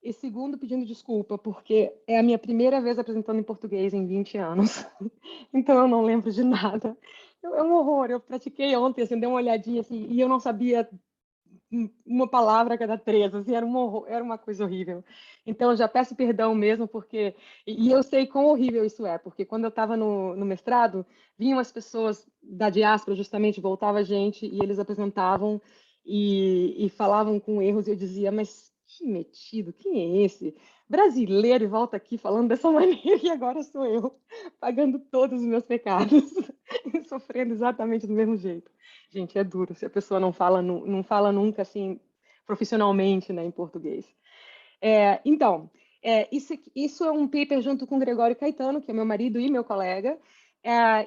E segundo, pedindo desculpa, porque é a minha primeira vez apresentando em português em 20 anos. Então, eu não lembro de nada. É um horror. Eu pratiquei ontem, assim, dei uma olhadinha, assim, e eu não sabia uma palavra a cada três, assim, era um horror, era uma coisa horrível. Então, eu já peço perdão mesmo, porque... E eu sei quão horrível isso é, porque quando eu estava no mestrado, vinham as pessoas da diáspora, justamente, voltava gente, e eles apresentavam e falavam com erros, e eu dizia, mas que metido, quem é esse? Brasileiro e volta aqui falando dessa maneira, e agora sou eu, pagando todos os meus pecados, sofrendo exatamente do mesmo jeito. Gente, é duro se a pessoa não fala nunca assim profissionalmente, né, em português. Isso é um paper junto com o Gregório Caetano, que é meu marido e meu colega,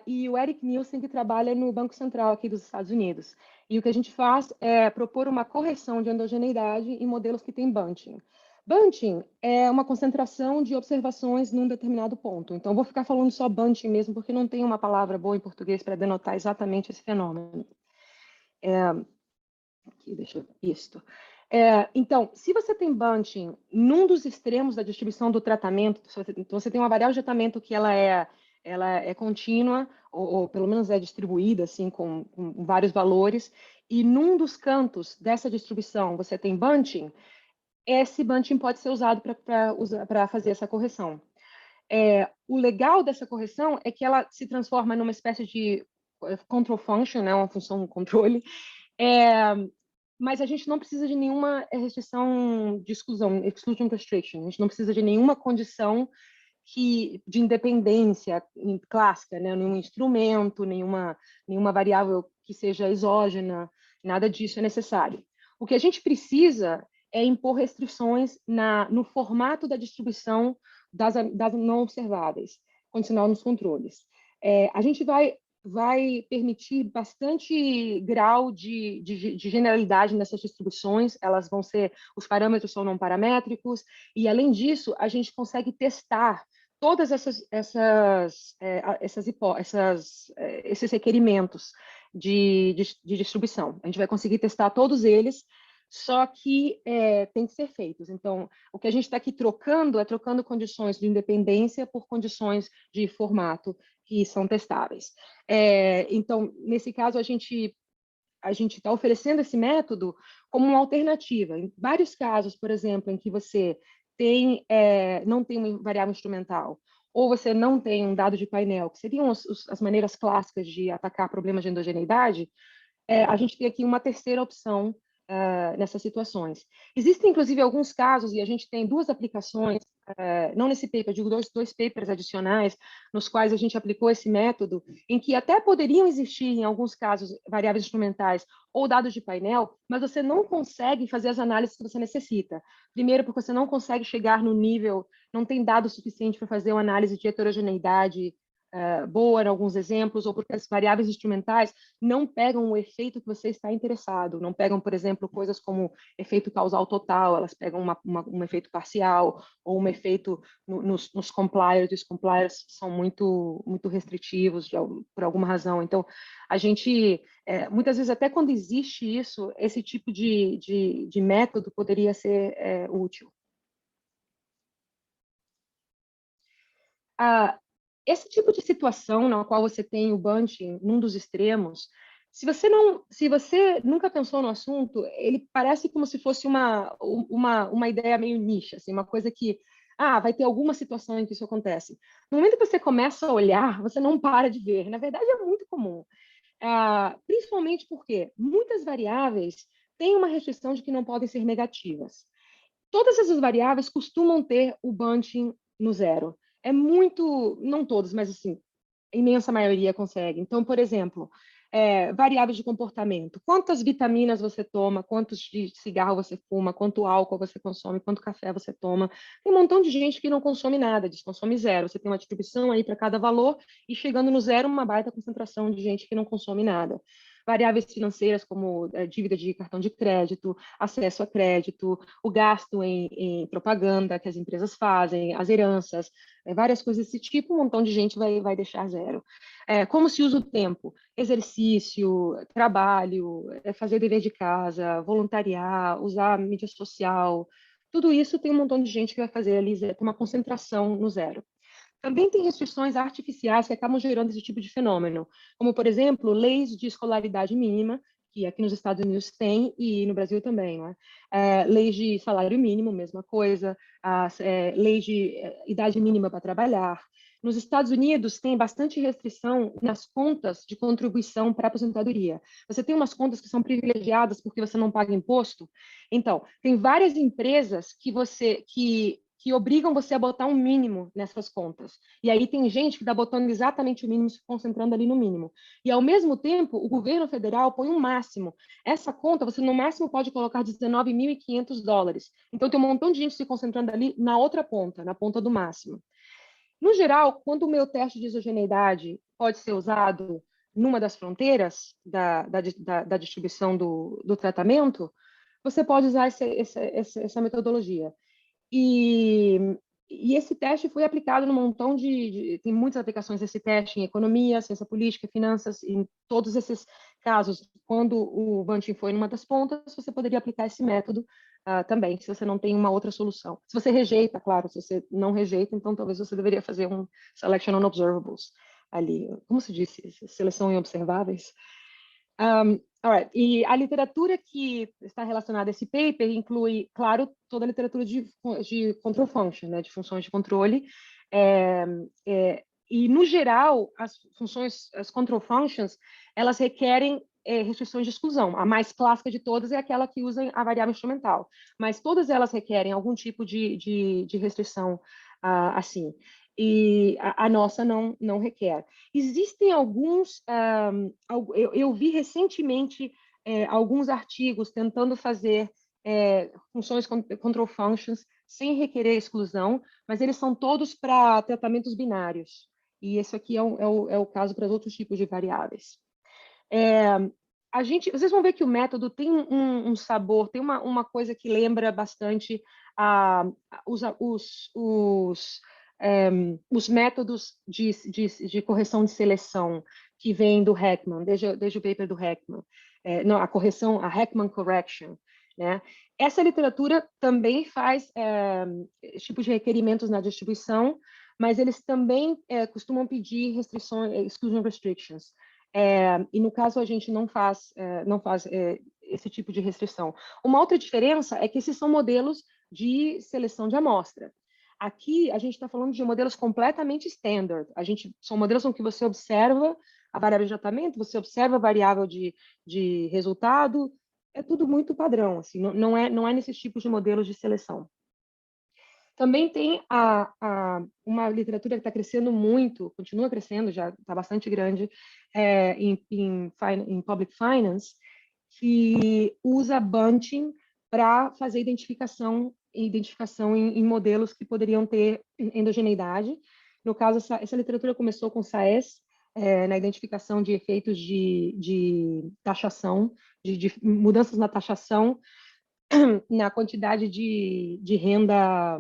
e o Eric Nielsen, que trabalha no Banco Central aqui dos Estados Unidos. E o que a gente faz é propor uma correção de endogeneidade em modelos que têm bunching. Bunching é uma concentração de observações num determinado ponto. Então, eu vou ficar falando só bunching mesmo, porque não tem uma palavra boa em português para denotar exatamente esse fenômeno. Aqui, deixa eu ver. Isto. Então, se você tem bunching num dos extremos da distribuição do tratamento, então você tem uma variável de tratamento que ela é contínua, ou pelo menos é distribuída assim, com vários valores, e num dos cantos dessa distribuição você tem bunching, esse bunching pode ser usado para fazer essa correção. O legal dessa correção é que ela se transforma numa espécie de control function, né, uma função controle, mas a gente não precisa de nenhuma restrição de exclusão, exclusion restriction. A gente não precisa de nenhuma condição de independência clássica, né? Nenhum instrumento, nenhuma variável que seja exógena, nada disso é necessário. O que a gente precisa é impor restrições no formato da distribuição das não observáveis, condicional nos controles. A gente vai permitir bastante grau de generalidade nessas distribuições, os parâmetros são não paramétricos, e além disso, a gente consegue testar todas esses requerimentos de distribuição. A gente vai conseguir testar todos eles, só que tem que ser feitos. Então, o que a gente está aqui trocando condições de independência por condições de formato que são testáveis. Então, nesse caso, a gente está oferecendo esse método como uma alternativa. Em vários casos, por exemplo, em que você não tem uma variável instrumental, ou você não tem um dado de painel, que seriam as maneiras clássicas de atacar problemas de endogeneidade, a gente tem aqui uma terceira opção nessas situações. Existem, inclusive, alguns casos, e a gente tem duas aplicações, não nesse paper, eu digo dois papers adicionais, nos quais a gente aplicou esse método, em que até poderiam existir, em alguns casos, variáveis instrumentais ou dados de painel, mas você não consegue fazer as análises que você necessita. Primeiro, porque você não consegue chegar no nível, não tem dado suficiente para fazer uma análise de heterogeneidade boa em alguns exemplos, ou porque as variáveis instrumentais não pegam o efeito que você está interessado, não pegam, por exemplo, coisas como efeito causal total, elas pegam um efeito parcial, ou um efeito nos compliers, os compliers são muito, muito restritivos por alguma razão. Então, a gente, muitas vezes, até quando existe isso, esse tipo de método poderia ser útil. Esse tipo de situação na qual você tem o bunching num dos extremos, se você nunca pensou no assunto, ele parece como se fosse uma ideia meio niche, assim, uma coisa que vai ter alguma situação em que isso acontece. No momento que você começa a olhar, você não para de ver. Na verdade, é muito comum. Principalmente porque muitas variáveis têm uma restrição de que não podem ser negativas. Todas essas variáveis costumam ter o bunching no zero. É muito, não todos, mas assim, a imensa maioria consegue. Então, por exemplo, variáveis de comportamento. Quantas vitaminas você toma, quantos de cigarro você fuma, quanto álcool você consome, quanto café você toma. Tem um montão de gente que não consome nada, consome zero. Você tem uma distribuição aí para cada valor e chegando no zero, uma baita concentração de gente que não consome nada. variáveis financeiras como dívida de cartão de crédito, acesso a crédito, o gasto em propaganda que as empresas fazem, as heranças, várias coisas desse tipo, um montão de gente vai deixar zero. Como se usa o tempo? Exercício, trabalho, fazer dever de casa, voluntariar, usar mídia social, tudo isso tem um montão de gente que vai fazer ali, tem uma concentração no zero. Também tem restrições artificiais que acabam gerando esse tipo de fenômeno, como, por exemplo, leis de escolaridade mínima, que aqui nos Estados Unidos tem e no Brasil também, não é? Leis de salário mínimo, mesma coisa, leis de idade mínima para trabalhar. Nos Estados Unidos tem bastante restrição nas contas de contribuição para a aposentadoria. Você tem umas contas que são privilegiadas porque você não paga imposto. Então, tem várias empresas que obrigam você a botar um mínimo nessas contas. E aí tem gente que está botando exatamente o mínimo, se concentrando ali no mínimo. E, ao mesmo tempo, o governo federal põe um máximo. Essa conta, você no máximo pode colocar $19.500. Então, tem um montão de gente se concentrando ali na outra ponta, na ponta do máximo. No geral, quando o meu teste de isogeneidade pode ser usado numa das fronteiras da distribuição do tratamento, você pode usar essa metodologia. E esse teste foi aplicado num montão tem muitas aplicações desse teste em economia, ciência política, finanças, em todos esses casos. Quando o Banting foi numa das pontas, você poderia aplicar esse método também, se você não tem uma outra solução. Se você rejeita, claro, se você não rejeita, então talvez você deveria fazer um selection on observables ali. Como se diz? Seleção em observáveis? Alright. E a literatura que está relacionada a esse paper inclui, claro, toda a literatura de control function, né, de funções de controle. E, no geral, as control functions, elas requerem restrições de exclusão. A mais clássica de todas é aquela que usa a variável instrumental. Mas todas elas requerem algum tipo de restrição assim. E a nossa não requer. Existem alguns, eu vi recentemente alguns artigos tentando fazer funções control functions sem requerer exclusão, mas eles são todos para tratamentos binários. E esse aqui é o caso para outros tipos de variáveis. Vocês vão ver que o método tem um sabor, tem uma coisa que lembra bastante os métodos de correção de seleção que vem do Heckman, desde o paper do Heckman. Não, a correção, a Heckman Correction, né? Essa literatura também faz esse tipo de requerimentos na distribuição, mas eles também costumam pedir restrições, exclusion restrictions. E no caso a gente não faz esse tipo de restrição. Uma outra diferença é que esses são modelos de seleção de amostra. Aqui a gente está falando de modelos completamente standard. São modelos em que você observa a variável de tratamento, você observa a variável de resultado, é tudo muito padrão, assim, não é nesses tipos de modelos de seleção. Também tem uma literatura que está crescendo muito, continua crescendo, já está bastante grande, em public finance, que usa bunching para fazer identificação em modelos que poderiam ter endogeneidade. No caso, essa literatura começou com SAES, na identificação de efeitos de taxação, de mudanças na taxação, na quantidade de renda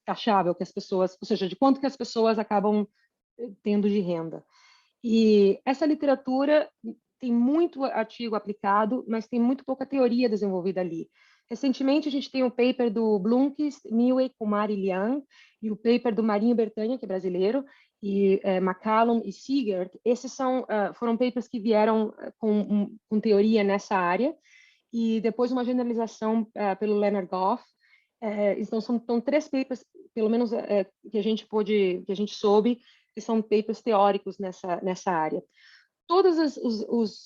taxável que as pessoas, ou seja, de quanto que as pessoas acabam tendo de renda. E essa literatura tem muito artigo aplicado, mas tem muito pouca teoria desenvolvida ali. Recentemente, a gente tem o paper do Blomqvist, Newey, Kumar e Liang, e o paper do Marinho Bertanha, que é brasileiro, e McCallum e Siegert. Esses foram papers que vieram com teoria nessa área, e depois uma generalização pelo Leonard Goff. Então, são 3 papers, pelo menos que a gente soube, que são papers teóricos nessa área. Todas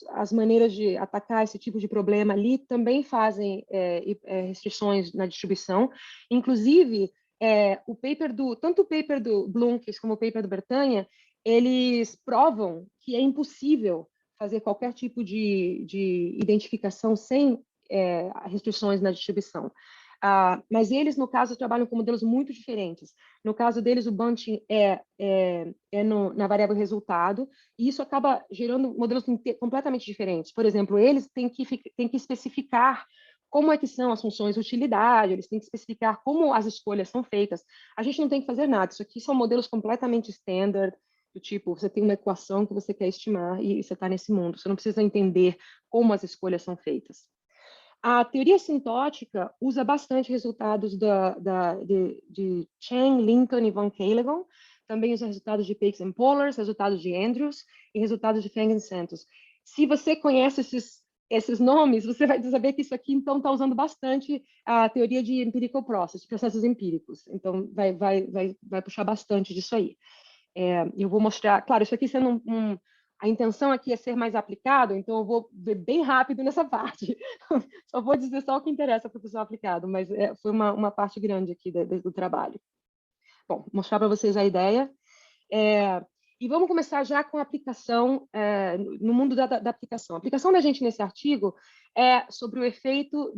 as maneiras de atacar esse tipo de problema ali também fazem restrições na distribuição. Inclusive, tanto o paper do Blomqvist como o paper do Bertanha, eles provam que é impossível fazer qualquer tipo de identificação sem restrições na distribuição. Mas eles, no caso, trabalham com modelos muito diferentes. No caso deles, o bunching na variável resultado, e isso acaba gerando modelos completamente diferentes. Por exemplo, eles têm que especificar como é que são as funções de utilidade, eles têm que especificar como as escolhas são feitas. A gente não tem que fazer nada, isso aqui são modelos completamente standard, do tipo, você tem uma equação que você quer estimar e você está nesse mundo, você não precisa entender como as escolhas são feitas. A teoria sintótica usa bastante resultados de Chang, Lincoln e Van Callaghan, também usa resultados de Pakes and Pollars, resultados de Andrews e resultados de Feng e Santos. Se você conhece esses nomes, você vai saber que isso aqui, então, está usando bastante a teoria de empirical process, de processos empíricos. Então, vai puxar bastante disso aí. Eu vou mostrar, claro, isso aqui sendo a intenção aqui é ser mais aplicado, então eu vou ver bem rápido nessa parte. Só vou dizer só o que interessa para o pessoal aplicado, mas foi uma parte grande aqui do trabalho. Bom, mostrar para vocês a ideia. E vamos começar já com a aplicação, no mundo da aplicação. A aplicação da gente nesse artigo é sobre o efeito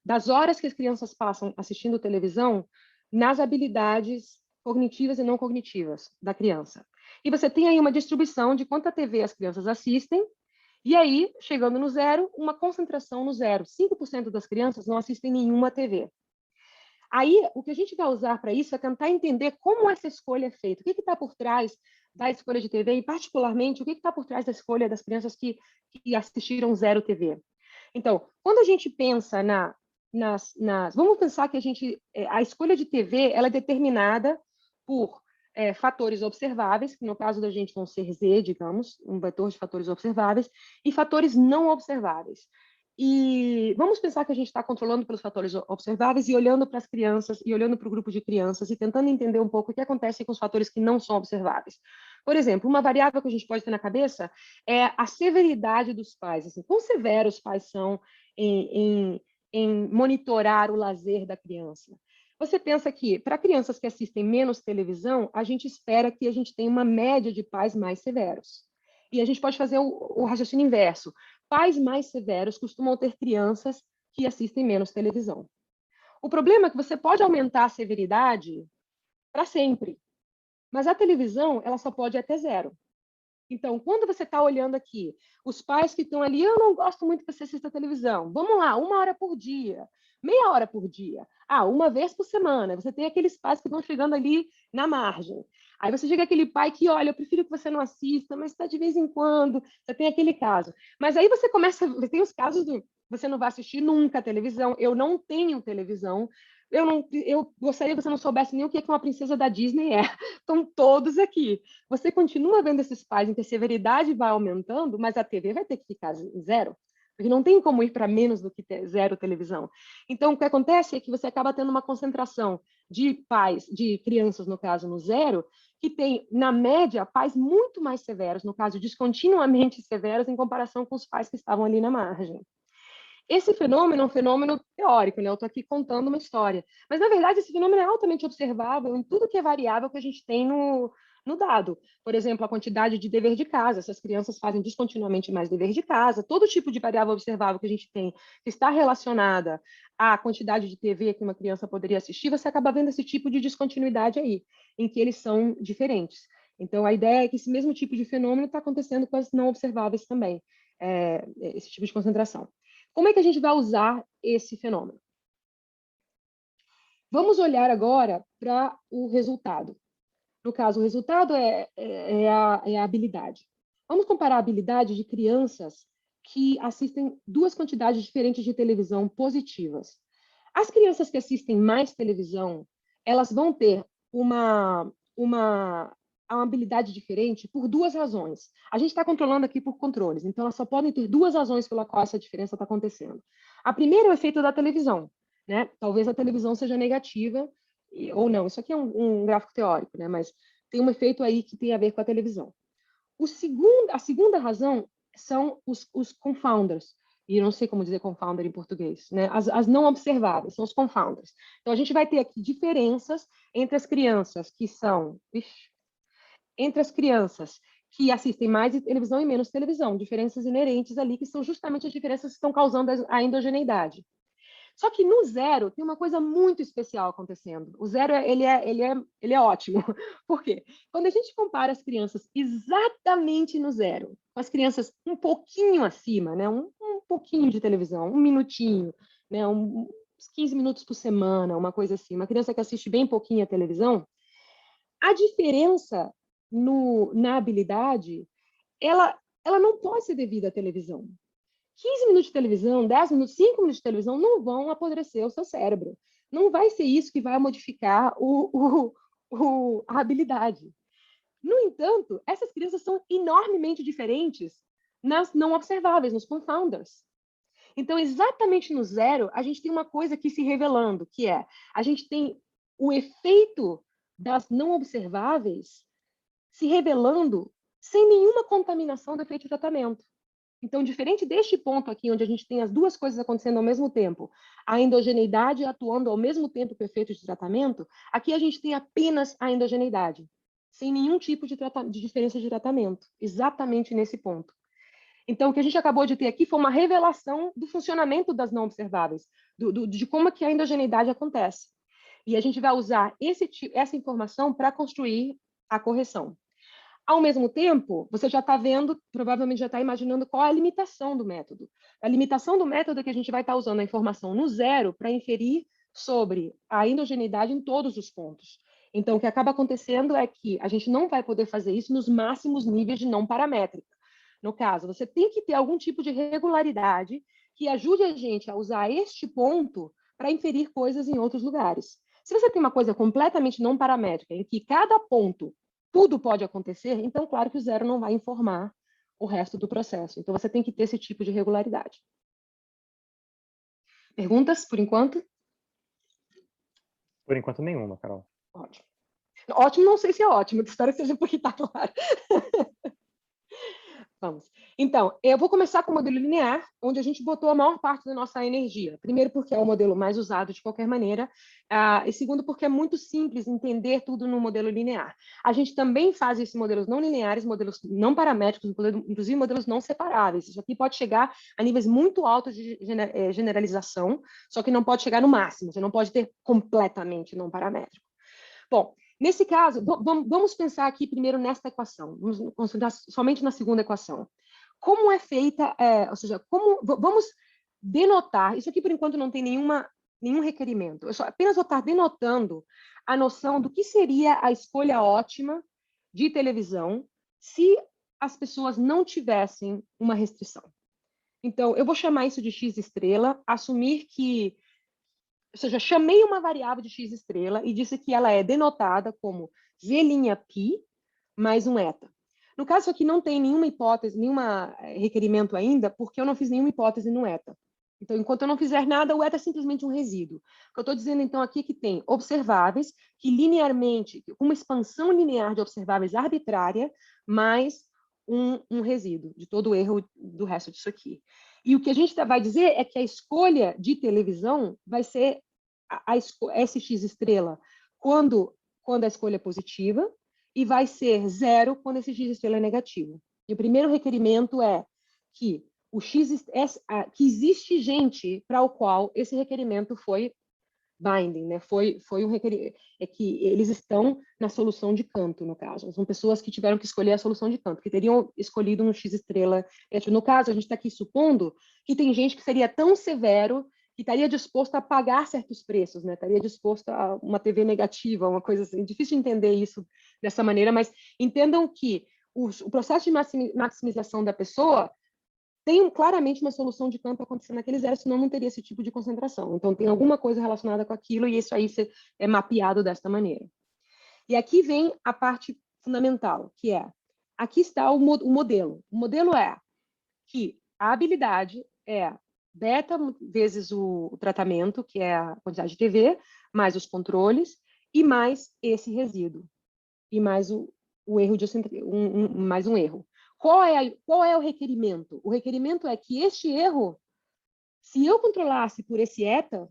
das horas que as crianças passam assistindo televisão nas habilidades cognitivas e não cognitivas da criança. E você tem aí uma distribuição de quanta TV as crianças assistem, e aí, chegando no zero, uma concentração no zero. 5% das crianças não assistem nenhuma TV. Aí, o que a gente vai usar para isso é tentar entender como essa escolha é feita, o que está por trás da escolha de TV, e particularmente, o que está por trás da escolha das crianças que assistiram zero TV. Então, quando a gente pensa vamos pensar que a escolha de TV ela é determinada por fatores observáveis, que no caso da gente vão ser Z, digamos, um vetor de fatores observáveis, e fatores não observáveis. E vamos pensar que a gente está controlando pelos fatores observáveis e olhando para as crianças, e olhando para o grupo de crianças, e tentando entender um pouco o que acontece com os fatores que não são observáveis. Por exemplo, uma variável que a gente pode ter na cabeça é a severidade dos pais. Assim, quão severos os pais são em monitorar o lazer da criança. Você pensa que, para crianças que assistem menos televisão, a gente espera que a gente tenha uma média de pais mais severos. E a gente pode fazer o raciocínio inverso. Pais mais severos costumam ter crianças que assistem menos televisão. O problema é que você pode aumentar a severidade para sempre, mas a televisão ela só pode ir até zero. Então, quando você está olhando aqui, os pais que estão ali, eu não gosto muito que você assista televisão. Vamos lá, 1 hora por dia, meia hora por dia. Uma vez por semana. Você tem aqueles pais que vão chegando ali na margem. Aí você chega aquele pai que, olha, eu prefiro que você não assista, mas está de vez em quando. Você tem aquele caso. Mas aí você começa, tem os casos do você não vai assistir nunca a televisão. Eu não tenho televisão. Eu gostaria que você não soubesse nem o que uma princesa da Disney é. Estão todos aqui. Você continua vendo esses pais em que a severidade vai aumentando, mas a TV vai ter que ficar zero, porque não tem como ir para menos do que zero televisão. Então, o que acontece é que você acaba tendo uma concentração de pais, de crianças, no caso, no zero, que tem, na média, pais muito mais severos, no caso, descontinuamente severos, em comparação com os pais que estavam ali na margem. Esse fenômeno é um fenômeno teórico, né? Eu estou aqui contando uma história. Mas, na verdade, esse fenômeno é altamente observável em tudo que é variável que a gente tem no dado. Por exemplo, a quantidade de dever de casa. Essas crianças fazem descontinuamente mais dever de casa. Todo tipo de variável observável que a gente tem que está relacionada à quantidade de TV que uma criança poderia assistir, você acaba vendo esse tipo de descontinuidade aí, em que eles são diferentes. Então, a ideia é que esse mesmo tipo de fenômeno está acontecendo com as não observáveis também, esse tipo de concentração. Como é que a gente vai usar esse fenômeno? Vamos olhar agora para o resultado. No caso, o resultado é a habilidade. Vamos comparar a habilidade de crianças que assistem duas quantidades diferentes de televisão positivas. As crianças que assistem mais televisão, elas vão ter uma habilidade diferente por duas razões. A gente está controlando aqui por controles, então elas só podem ter duas razões pela qual essa diferença está acontecendo. A primeira é o efeito da televisão, né? Talvez a televisão seja negativa, ou não. Isso aqui é um gráfico teórico, né? Mas tem um efeito aí que tem a ver com a televisão. A segunda razão são os confounders, e eu não sei como dizer confounder em português, né? As não observáveis, são os confounders. Então, a gente vai ter aqui diferenças entre as crianças que são... entre as crianças que assistem mais televisão e menos televisão, diferenças inerentes ali, que são justamente as diferenças que estão causando a endogeneidade. Só que no zero tem uma coisa muito especial acontecendo. O zero, ele é ótimo. Por quê? Quando a gente compara as crianças exatamente no zero, com as crianças um pouquinho acima, né? Um pouquinho de televisão, um minutinho, né? Uns 15 minutos por semana, uma coisa assim. Uma criança que assiste bem pouquinho a televisão, a diferença na habilidade, ela não pode ser devida à televisão. 15 minutos de televisão, 10 minutos, 5 minutos de televisão não vão apodrecer o seu cérebro. Não vai ser isso que vai modificar a habilidade. No entanto, essas crianças são enormemente diferentes nas não observáveis, nos confounders. Então, exatamente no zero, a gente tem uma coisa aqui se revelando, que é, a gente tem o efeito das não observáveis se revelando sem nenhuma contaminação do efeito de tratamento. Então, diferente deste ponto aqui, onde a gente tem as duas coisas acontecendo ao mesmo tempo, a endogeneidade atuando ao mesmo tempo que o efeito de tratamento, aqui a gente tem apenas a endogeneidade, sem nenhum tipo de diferença de tratamento, exatamente nesse ponto. Então, o que a gente acabou de ter aqui foi uma revelação do funcionamento das não observáveis, de como é que a endogeneidade acontece. E a gente vai usar essa informação para construir a correção. Ao mesmo tempo, você já está vendo, provavelmente já está imaginando qual é a limitação do método. A limitação do método é que a gente vai estar usando a informação no zero para inferir sobre a endogeneidade em todos os pontos. Então, o que acaba acontecendo é que a gente não vai poder fazer isso nos máximos níveis de não paramétrica. No caso, você tem que ter algum tipo de regularidade que ajude a gente a usar este ponto para inferir coisas em outros lugares. Se você tem uma coisa completamente não paramétrica, em que cada ponto tudo pode acontecer, então, claro que o zero não vai informar o resto do processo. Então, você tem que ter esse tipo de regularidade. Perguntas, por enquanto? Por enquanto, nenhuma, Carol. Ótimo. Ótimo, não sei se é ótimo, espero que seja porque está claro. Vamos. Então, eu vou começar com o modelo linear, onde a gente botou a maior parte da nossa energia. Primeiro, porque é o modelo mais usado de qualquer maneira, e segundo, porque é muito simples entender tudo no modelo linear. A gente também faz esses modelos não lineares, modelos não paramétricos, inclusive modelos não separáveis. Isso aqui pode chegar a níveis muito altos de generalização, só que não pode chegar no máximo, você não pode ter completamente não paramétrico. Bom, nesse caso, vamos pensar aqui primeiro nesta equação. Vamos concentrar somente na segunda equação. Como é feita, ou seja, vamos denotar, isso aqui por enquanto não tem nenhum requerimento, eu apenas vou estar denotando a noção do que seria a escolha ótima de televisão se as pessoas não tivessem uma restrição. Então, eu vou chamar isso de x estrela, assumir que, ou seja, chamei uma variável de x estrela e disse que ela é denotada como g'π mais um eta. No caso aqui não tem nenhuma hipótese, nenhum requerimento ainda, porque eu não fiz nenhuma hipótese no eta. Então, enquanto eu não fizer nada, o eta é simplesmente um resíduo. O que eu estou dizendo, então, aqui é que tem observáveis que linearmente, uma expansão linear de observáveis arbitrária, mais um resíduo de todo o erro do resto disso aqui. E o que a gente vai dizer é que a escolha de televisão vai ser esse x estrela quando a escolha é positiva e vai ser zero quando esse x estrela é negativo. E o primeiro requerimento é que que existe gente para o qual esse requerimento foi binding, né? Foi um requerimento, é que eles estão na solução de canto, no caso. São pessoas que tiveram que escolher a solução de canto, que teriam escolhido um x estrela. No caso, a gente está aqui supondo que tem gente que seria tão severo que estaria disposto a pagar certos preços, né? Estaria disposto a uma TV negativa, uma coisa assim. Difícil de entender isso dessa maneira, mas entendam que o processo de maximização da pessoa tem claramente uma solução de campo acontecendo naquele zero, senão não teria esse tipo de concentração. Então, tem alguma coisa relacionada com aquilo e isso aí é mapeado desta maneira. E aqui vem a parte fundamental, que é, aqui está o modelo. O modelo é que a habilidade é beta vezes o tratamento, que é a quantidade de TV, mais os controles, e mais esse resíduo, e mais o erro de mais um erro. Qual é o requerimento? O requerimento é que este erro, se eu controlasse por esse eta,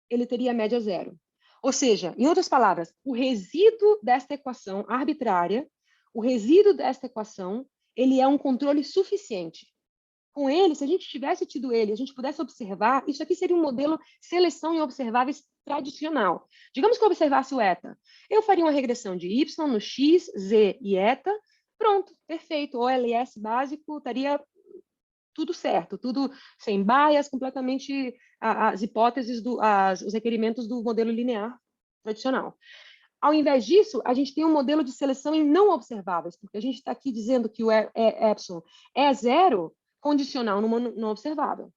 ele teria média zero. Ou seja, em outras palavras, o resíduo desta equação arbitrária, o resíduo desta equação, ele é um controle suficiente. com ele, se a gente tivesse tido ele, a gente pudesse observar, isso aqui seria um modelo seleção em observáveis tradicional. Digamos que eu observasse o eta. Eu faria uma regressão de y no x, z e eta. Pronto, perfeito. O OLS básico estaria tudo certo, tudo sem bias, completamente as hipóteses, os requerimentos do modelo linear tradicional. Ao invés disso, a gente tem um modelo de seleção em não observáveis, porque a gente está aqui dizendo que o epsilon é zero, condicional no não observável.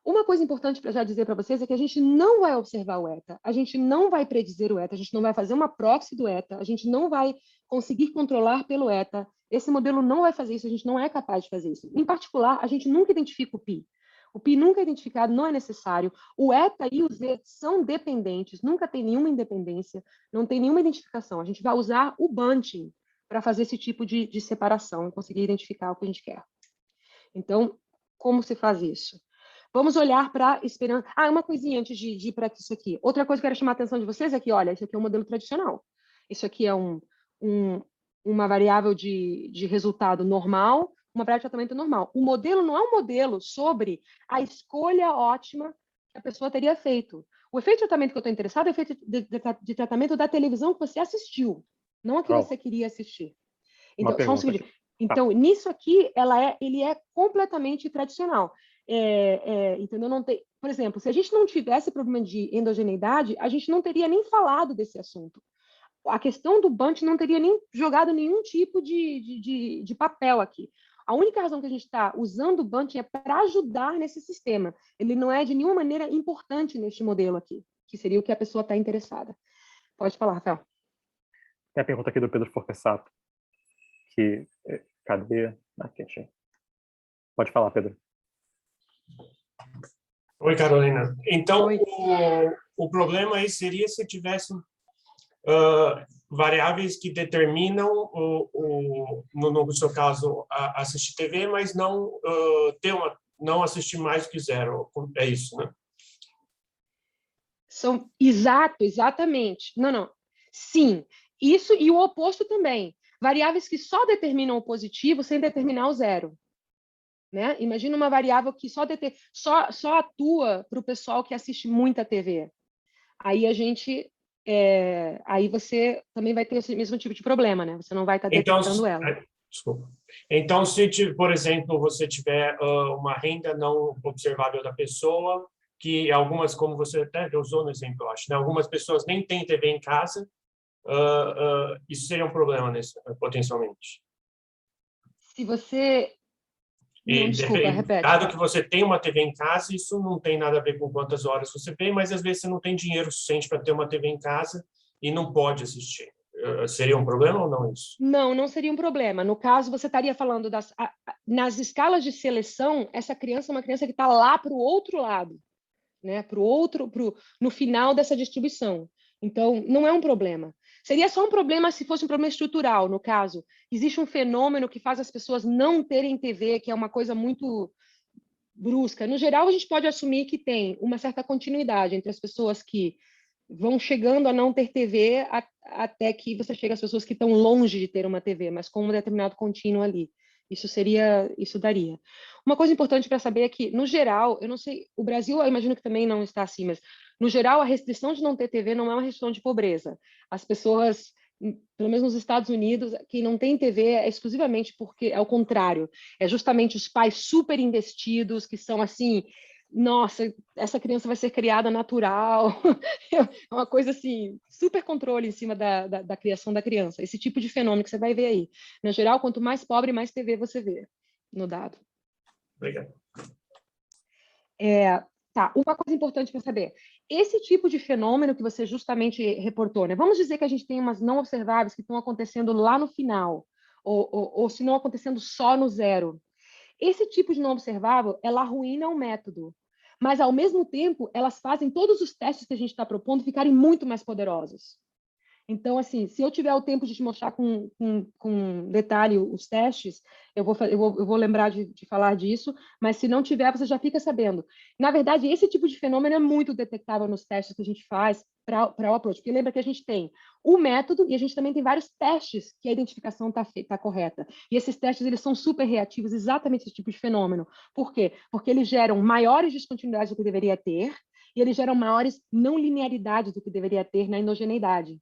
Uma coisa importante para já dizer para vocês é que a gente não vai observar o eta, a gente não vai predizer o eta, a gente não vai fazer uma proxy do eta, a gente não vai conseguir controlar pelo eta. Esse modelo não vai fazer isso, a gente não é capaz de fazer isso. Em particular, a gente nunca identifica o pi. O pi nunca é identificado, não é necessário. O eta e o z são dependentes, nunca tem nenhuma independência, não tem nenhuma identificação. A gente vai usar o bunching para fazer esse tipo de separação e conseguir identificar o que a gente quer. Então, como se faz isso? Vamos olhar para esperança. Uma coisinha antes de ir para isso aqui. Outra coisa que eu quero chamar a atenção de vocês é que, olha, isso aqui é um modelo tradicional. Isso aqui é uma variável de resultado normal, uma variável de tratamento normal. O modelo não é um modelo sobre a escolha ótima que a pessoa teria feito. O efeito de tratamento que eu estou interessado é o efeito de tratamento da televisão que você assistiu, não a que você queria assistir. Então, só um segundo. Então, nisso aqui, ele é completamente tradicional. Entendeu? Não tem, por exemplo, se a gente não tivesse problema de endogeneidade, a gente não teria nem falado desse assunto. A questão do bunch não teria nem jogado nenhum tipo de papel aqui. A única razão que a gente está usando o bunch é para ajudar nesse sistema. Ele não é de nenhuma maneira importante neste modelo aqui, que seria o que a pessoa está interessada. Pode falar, Rafael. Tem a pergunta aqui do Pedro Forquesato. Cadê? Aqui, achei. Pode falar, Pedro. Oi, Carolina. Então, o problema aí seria se tivesse variáveis que determinam, no seu caso, assistir TV, mas não, não assistir mais do que zero. É isso, né? Exatamente. Não. Sim, isso e o oposto também. Variáveis que só determinam o positivo sem determinar o zero. Né? Imagina uma variável que só atua para o pessoal que assiste muita TV. Aí aí você também vai ter esse mesmo tipo de problema, né? Você não vai estar detectando ela. Desculpa. Então, se, por exemplo, você tiver uma renda não observável da pessoa, que algumas, como você até usou no exemplo, eu acho, né? Algumas pessoas nem têm TV em casa, isso seria um problema potencialmente. Se você... Não, desculpa, repete. Dado que você tem uma TV em casa, isso não tem nada a ver com quantas horas você vê, mas às vezes você não tem dinheiro suficiente para ter uma TV em casa e não pode assistir. Seria um problema ou não isso? Não seria um problema. No caso, você estaria falando nas escalas de seleção, essa criança é uma criança que está lá para o outro lado, né? No final dessa distribuição. Então, não é um problema. Seria só um problema se fosse um problema estrutural, no caso. Existe um fenômeno que faz as pessoas não terem TV, que é uma coisa muito brusca. No geral, a gente pode assumir que tem uma certa continuidade entre as pessoas que vão chegando a não ter TV até que você chega às pessoas que estão longe de ter uma TV, mas com um determinado contínuo ali. Isso daria. Uma coisa importante para saber é que, no geral, eu não sei, o Brasil, eu imagino que também não está assim, mas, no geral, a restrição de não ter TV não é uma restrição de pobreza. As pessoas, pelo menos nos Estados Unidos, quem não tem TV é exclusivamente porque é o contrário. É justamente os pais super investidos, que são assim... Nossa, essa criança vai ser criada natural. É uma coisa assim, super controle em cima da criação da criança. Esse tipo de fenômeno que você vai ver aí. No geral, quanto mais pobre, mais TV você vê no dado. Obrigado. Uma coisa importante para saber. Esse tipo de fenômeno que você justamente reportou, né? Vamos dizer que a gente tem umas não observáveis que estão acontecendo lá no final, ou se não acontecendo só no zero. Esse tipo de não observável, ela arruína o método. Mas, ao mesmo tempo, elas fazem todos os testes que a gente está propondo ficarem muito mais poderosos. Então, assim, se eu tiver o tempo de te mostrar com detalhe os testes, eu vou lembrar de falar disso, mas se não tiver, você já fica sabendo. Na verdade, esse tipo de fenômeno é muito detectável nos testes que a gente faz para o approach, porque lembra que a gente tem o método e a gente também tem vários testes que a identificação está correta. E esses testes, eles são super reativos, exatamente esse tipo de fenômeno. Por quê? Porque eles geram maiores descontinuidades do que deveria ter e eles geram maiores não linearidades do que deveria ter na endogeneidade.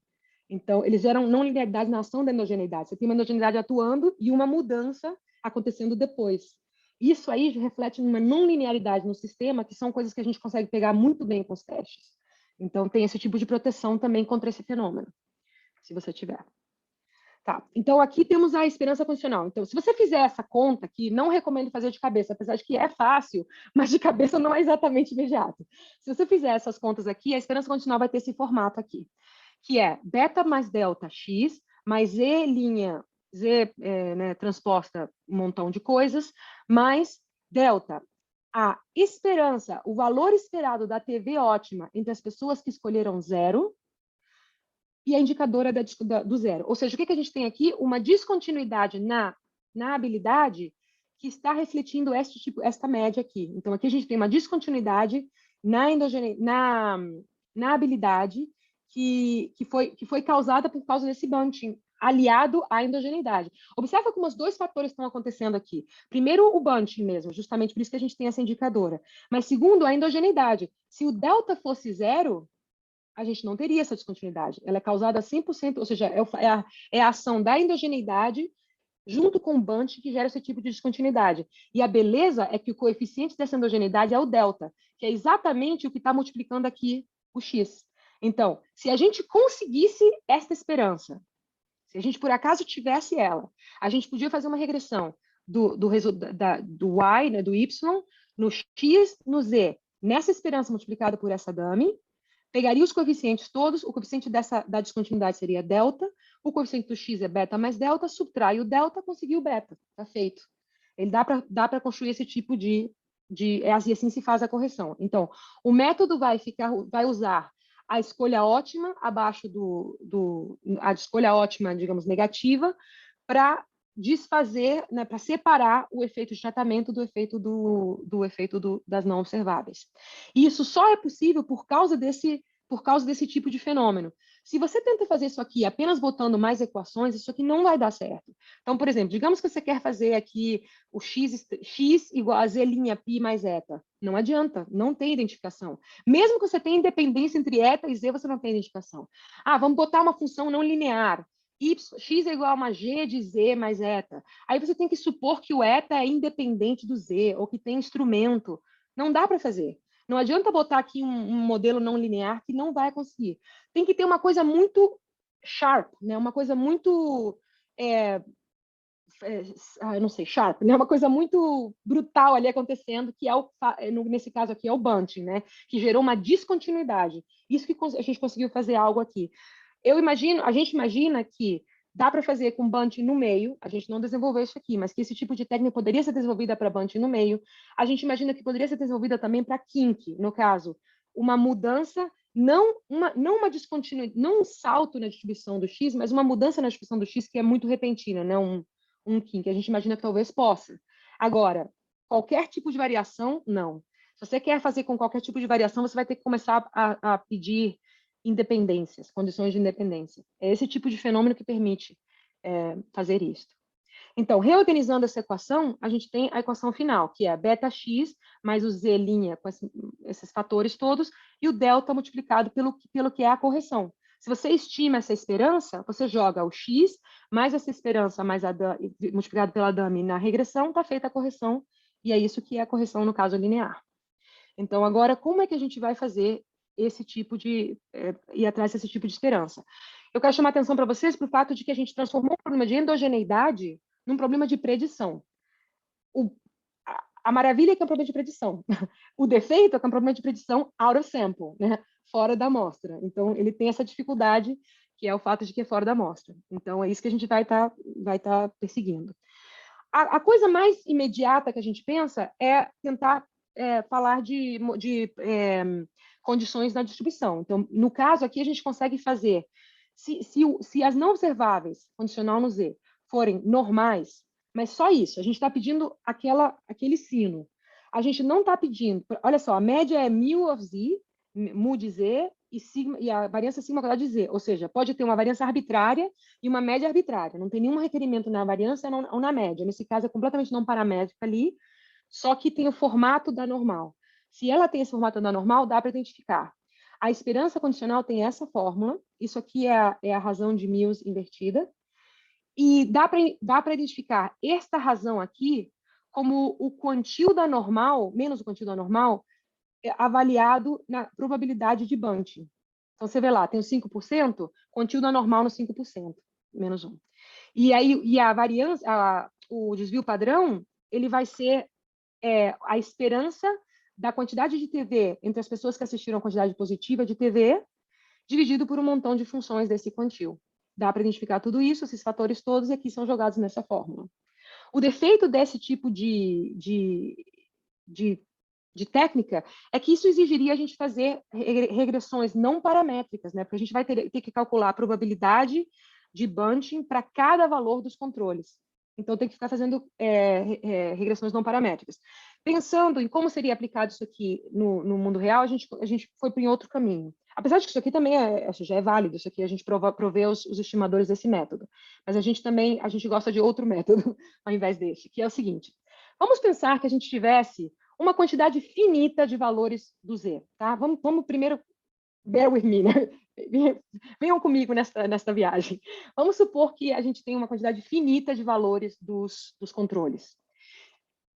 Então, eles geram não linearidade na ação da endogeneidade. Você tem uma endogeneidade atuando e uma mudança acontecendo depois. Isso aí reflete numa não linearidade no sistema, que são coisas que a gente consegue pegar muito bem com os testes. Então, tem esse tipo de proteção também contra esse fenômeno, se você tiver. Tá, então aqui temos a esperança condicional. Então, se você fizer essa conta aqui, não recomendo fazer de cabeça, apesar de que é fácil, mas de cabeça não é exatamente imediato. Se você fizer essas contas aqui, a esperança condicional vai ter esse formato aqui, que é beta mais delta x, mais z né, transposta um montão de coisas, mais delta. A esperança, o valor esperado da TV ótima entre as pessoas que escolheram 0 e a indicadora do 0. Ou seja, o que a gente tem aqui? Uma descontinuidade na habilidade que está refletindo esta média aqui. Então, aqui a gente tem uma descontinuidade na habilidade que foi causada por causa desse bunching, aliado à endogeneidade. Observa como os dois fatores estão acontecendo aqui. Primeiro, o bunching mesmo, justamente por isso que a gente tem essa indicadora. Mas segundo, a endogeneidade. Se o delta fosse 0, a gente não teria essa descontinuidade. Ela é causada 100%, ou seja, é a ação da endogeneidade junto com o bunch que gera esse tipo de descontinuidade. E a beleza é que o coeficiente dessa endogeneidade é o delta, que é exatamente o que está multiplicando aqui o x. Então, se a gente conseguisse esta esperança, se a gente por acaso tivesse ela, a gente podia fazer uma regressão do y, né, do y, no x, no z, nessa esperança multiplicada por essa dummy, pegaria os coeficientes todos, o coeficiente da descontinuidade seria delta, o coeficiente do x é beta mais delta, subtrai o delta, conseguiu o beta, está feito. Ele dá para construir esse tipo e assim se faz a correção. Então, o método vai usar a escolha ótima abaixo a escolha ótima, digamos, negativa, para desfazer, né, para separar o efeito de tratamento do efeito das não observáveis. E isso só é possível por causa desse tipo de fenômeno. Se você tenta fazer isso aqui apenas botando mais equações, isso aqui não vai dar certo. Então, por exemplo, digamos que você quer fazer aqui o x igual a z' π mais eta. Não adianta, não tem identificação. Mesmo que você tenha independência entre eta e z, você não tem identificação. Ah, vamos botar uma função não linear. X é igual a uma g de z mais eta. Aí você tem que supor que o eta é independente do z, ou que tem instrumento. Não dá para fazer. Não adianta botar aqui um modelo não linear que não vai conseguir. Tem que ter uma coisa muito sharp, né? Uma coisa muito... eu não sei, sharp, né? Uma coisa muito brutal ali acontecendo, que nesse caso aqui é o bunching, né? Que gerou uma descontinuidade. Isso que a gente conseguiu fazer algo aqui. A gente imagina que dá para fazer com bunching no meio, a gente não desenvolveu isso aqui, mas que esse tipo de técnica poderia ser desenvolvida para bunching no meio. A gente imagina que poderia ser desenvolvida também para kink, no caso, uma mudança, não uma descontinuidade, não um salto na distribuição do X, mas uma mudança na distribuição do X que é muito repentina, né? Um kink. A gente imagina que talvez possa. Agora, qualquer tipo de variação, não. Se você quer fazer com qualquer tipo de variação, você vai ter que começar a pedir independências, condições de independência. É esse tipo de fenômeno que permite fazer isso. Então, reorganizando essa equação, a gente tem a equação final, que é beta-x mais o z' com esses fatores todos, e o delta multiplicado pelo que é a correção. Se você estima essa esperança, você joga o x mais essa esperança mais multiplicado pela dummy na regressão, está feita a correção, e é isso que é a correção no caso linear. Então, agora, como é que a gente vai fazer esse tipo ir atrás desse tipo de esperança? Eu quero chamar a atenção para vocês para o fato de que a gente transformou o problema de endogeneidade num problema de predição. A maravilha é que é um problema de predição. O defeito é que é um problema de predição out of sample, né? Fora da amostra. Então, ele tem essa dificuldade, que é o fato de que é fora da amostra. Então, é isso que a gente vai tá perseguindo. A coisa mais imediata que a gente pensa é tentar falar de condições na distribuição. Então, no caso aqui, a gente consegue fazer Se as não observáveis, condicional no Z, forem normais, mas só isso, a gente está pedindo aquele sino. A gente não está pedindo... Olha só, a média é mu of Z, mu de Z, e a variância sigma quadrada de Z. Ou seja, pode ter uma variância arbitrária e uma média arbitrária. Não tem nenhum requerimento na variância ou na média. Nesse caso, é completamente não paramétrica ali, só que tem o formato da normal. Se ela tem esse formato da normal, dá para identificar. A esperança condicional tem essa fórmula. Isso aqui é a razão de Mills invertida. E dá para identificar esta razão aqui como o quantil da normal, menos o quantil da normal, avaliado na probabilidade de bunching. Então, você vê lá, tem o 5%, quantil da normal no 5%, menos 1. E aí, a variância, o desvio padrão, ele vai ser a esperança da quantidade de TV entre as pessoas que assistiram a quantidade positiva de TV, dividido por um montão de funções desse quantil. Dá para identificar tudo isso, esses fatores todos, e aqui são jogados nessa fórmula. O defeito desse tipo de técnica é que isso exigiria a gente fazer regressões não paramétricas, né? Porque a gente vai ter que calcular a probabilidade de bunching para cada valor dos controles. Então, tem que ficar fazendo regressões não paramétricas. Pensando em como seria aplicado isso aqui no mundo real, a gente foi para em outro caminho. Apesar de que isso aqui também já é válido, isso aqui a gente provê os estimadores desse método. Mas a gente gosta de outro método ao invés deste, que é o seguinte. Vamos pensar que a gente tivesse uma quantidade finita de valores do Z. Tá? Vamos primeiro, bear with me, né? Venham comigo nesta viagem. Vamos supor que a gente tem uma quantidade finita de valores dos controles.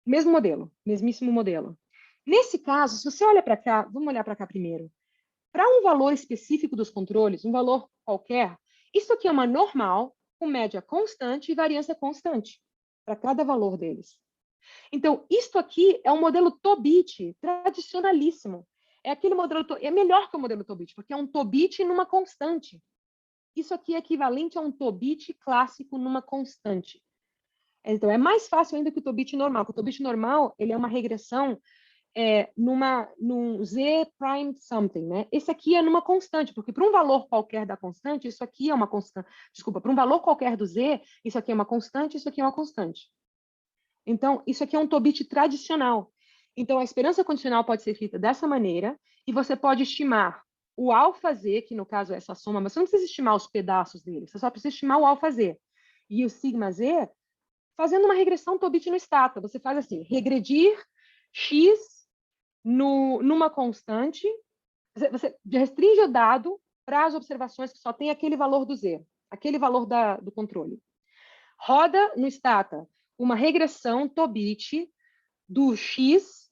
Mesmo modelo, mesmíssimo modelo. Nesse caso, se você olha para cá, vamos olhar para cá primeiro. Para um valor específico dos controles, um valor qualquer, isso aqui é uma normal, com média constante e variância constante, para cada valor deles. Então, isto aqui é um modelo Tobit tradicionalíssimo. É aquele modelo, é melhor que o modelo Tobit, porque é um Tobit numa constante. Isso aqui é equivalente a um Tobit clássico numa constante. Então, é mais fácil ainda que o Tobit normal. Porque o Tobit normal, ele é uma regressão num Z prime something, né? Esse aqui é numa constante, porque para um valor qualquer da constante, isso aqui é uma constante. Desculpa, para um valor qualquer do Z, isso aqui é uma constante, isso aqui é uma constante. Então, isso aqui é um Tobit tradicional. Então, a esperança condicional pode ser feita dessa maneira, e você pode estimar o alfa Z, que no caso é essa soma, mas você não precisa estimar os pedaços dele, você só precisa estimar o alfa Z. E o sigma Z, fazendo uma regressão Tobit no stata. Você faz assim, regredir x numa constante, você restringe o dado para as observações que só tem aquele valor do Z, aquele valor do controle. Roda no stata uma regressão Tobit do x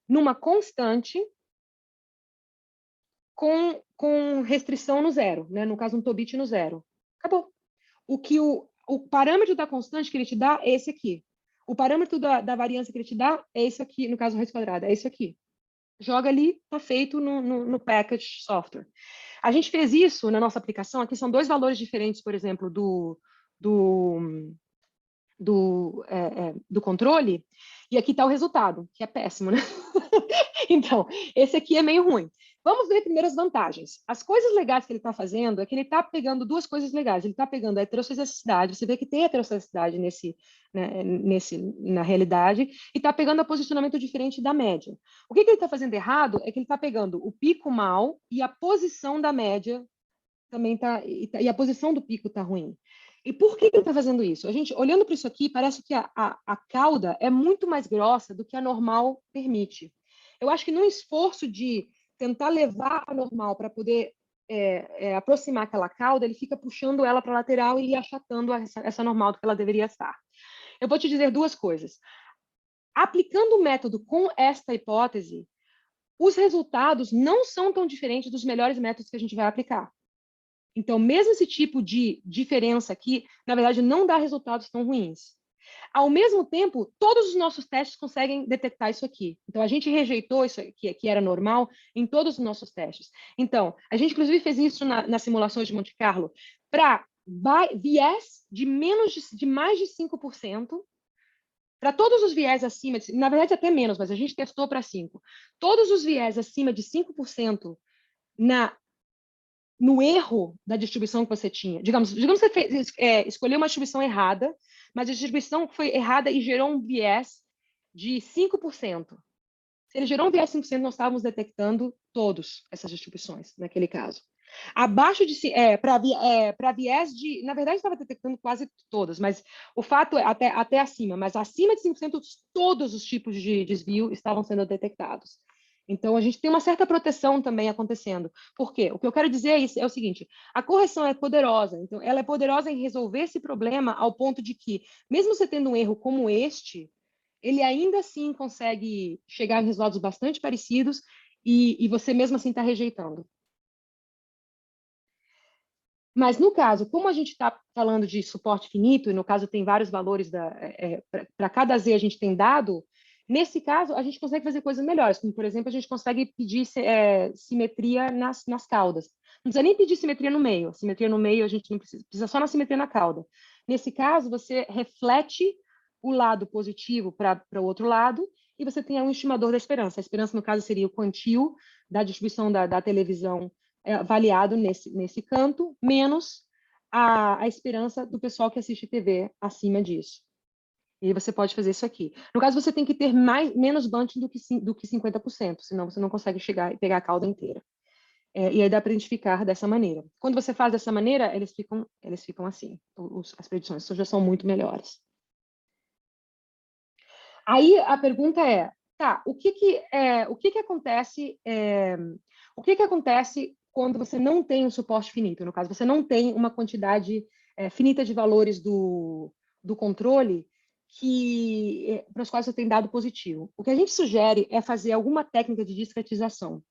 numa constante com restrição no zero, né? No caso, um Tobit no zero. Acabou. O parâmetro da constante que ele te dá é esse aqui. O parâmetro da variância que ele te dá é esse aqui, no caso, raiz quadrada, é esse aqui. Joga ali, está feito no package software. A gente fez isso na nossa aplicação. Aqui são dois valores diferentes, por exemplo, do controle, e aqui está o resultado, que é péssimo, né? Então, esse aqui é meio ruim. Vamos ver primeiro as vantagens. As coisas legais que ele está fazendo é que ele está pegando duas coisas legais. Ele está pegando a heterossedacidade, você vê que tem heterossedacidade na realidade, e está pegando o posicionamento diferente da média. O que ele está fazendo errado é que ele está pegando o pico mal e a posição da média também está, e a posição do pico está ruim. E por que ele está fazendo isso? A gente, olhando para isso aqui, parece que a cauda é muito mais grossa do que a normal permite. Eu acho que num esforço de tentar levar a normal para poder aproximar aquela cauda, ele fica puxando ela para a lateral e achatando essa normal do que ela deveria estar. Eu vou te dizer duas coisas. Aplicando o método com esta hipótese, os resultados não são tão diferentes dos melhores métodos que a gente vai aplicar. Então, mesmo esse tipo de diferença aqui, na verdade, não dá resultados tão ruins. Ao mesmo tempo, todos os nossos testes conseguem detectar isso aqui. Então, a gente rejeitou isso aqui, que era normal, em todos os nossos testes. Então, a gente, inclusive, fez isso nas simulações de Monte Carlo para viés de mais de 5%, para todos os viés acima, na verdade, até menos, mas a gente testou para 5%. Todos os viés acima de 5% no erro da distribuição que você tinha. Digamos que você escolheu uma distribuição errada, mas a distribuição foi errada e gerou um viés de 5%. Se ele gerou um viés de 5%, nós estávamos detectando todas essas distribuições, naquele caso. Abaixo de... para viés de... Na verdade, estava detectando quase todas, mas o fato é até acima. Mas acima de 5%, todos os tipos de desvio estavam sendo detectados. Então, a gente tem uma certa proteção também acontecendo. Por quê? O que eu quero dizer é o seguinte, a correção é poderosa. Então, ela é poderosa em resolver esse problema ao ponto de que, mesmo você tendo um erro como este, ele ainda assim consegue chegar em resultados bastante parecidos e você mesmo assim está rejeitando. Mas no caso, como a gente está falando de suporte finito, e no caso tem vários valores, para cada Z a gente tem dado, nesse caso a gente consegue fazer coisas melhores, como por exemplo, a gente consegue pedir simetria nas caudas. Não precisa nem pedir simetria no meio. A simetria no meio a gente não precisa só na simetria na cauda. Nesse caso, você reflete o lado positivo para o outro lado, e você tem um estimador da esperança. A esperança, no caso, seria o quantio da distribuição da televisão avaliado nesse canto, menos a esperança do pessoal que assiste TV acima disso. E aí você pode fazer isso aqui. No caso, você tem que ter menos bunching do que 50%, senão você não consegue chegar e pegar a cauda inteira. E aí dá para identificar dessa maneira. Quando você faz dessa maneira, eles ficam assim. As predições já são muito melhores. Aí a pergunta é, tá, o que acontece quando você não tem um suporte finito? No caso, você não tem uma quantidade finita de valores do controle para os quais você tem dado positivo. O que a gente sugere é fazer alguma técnica de discretização.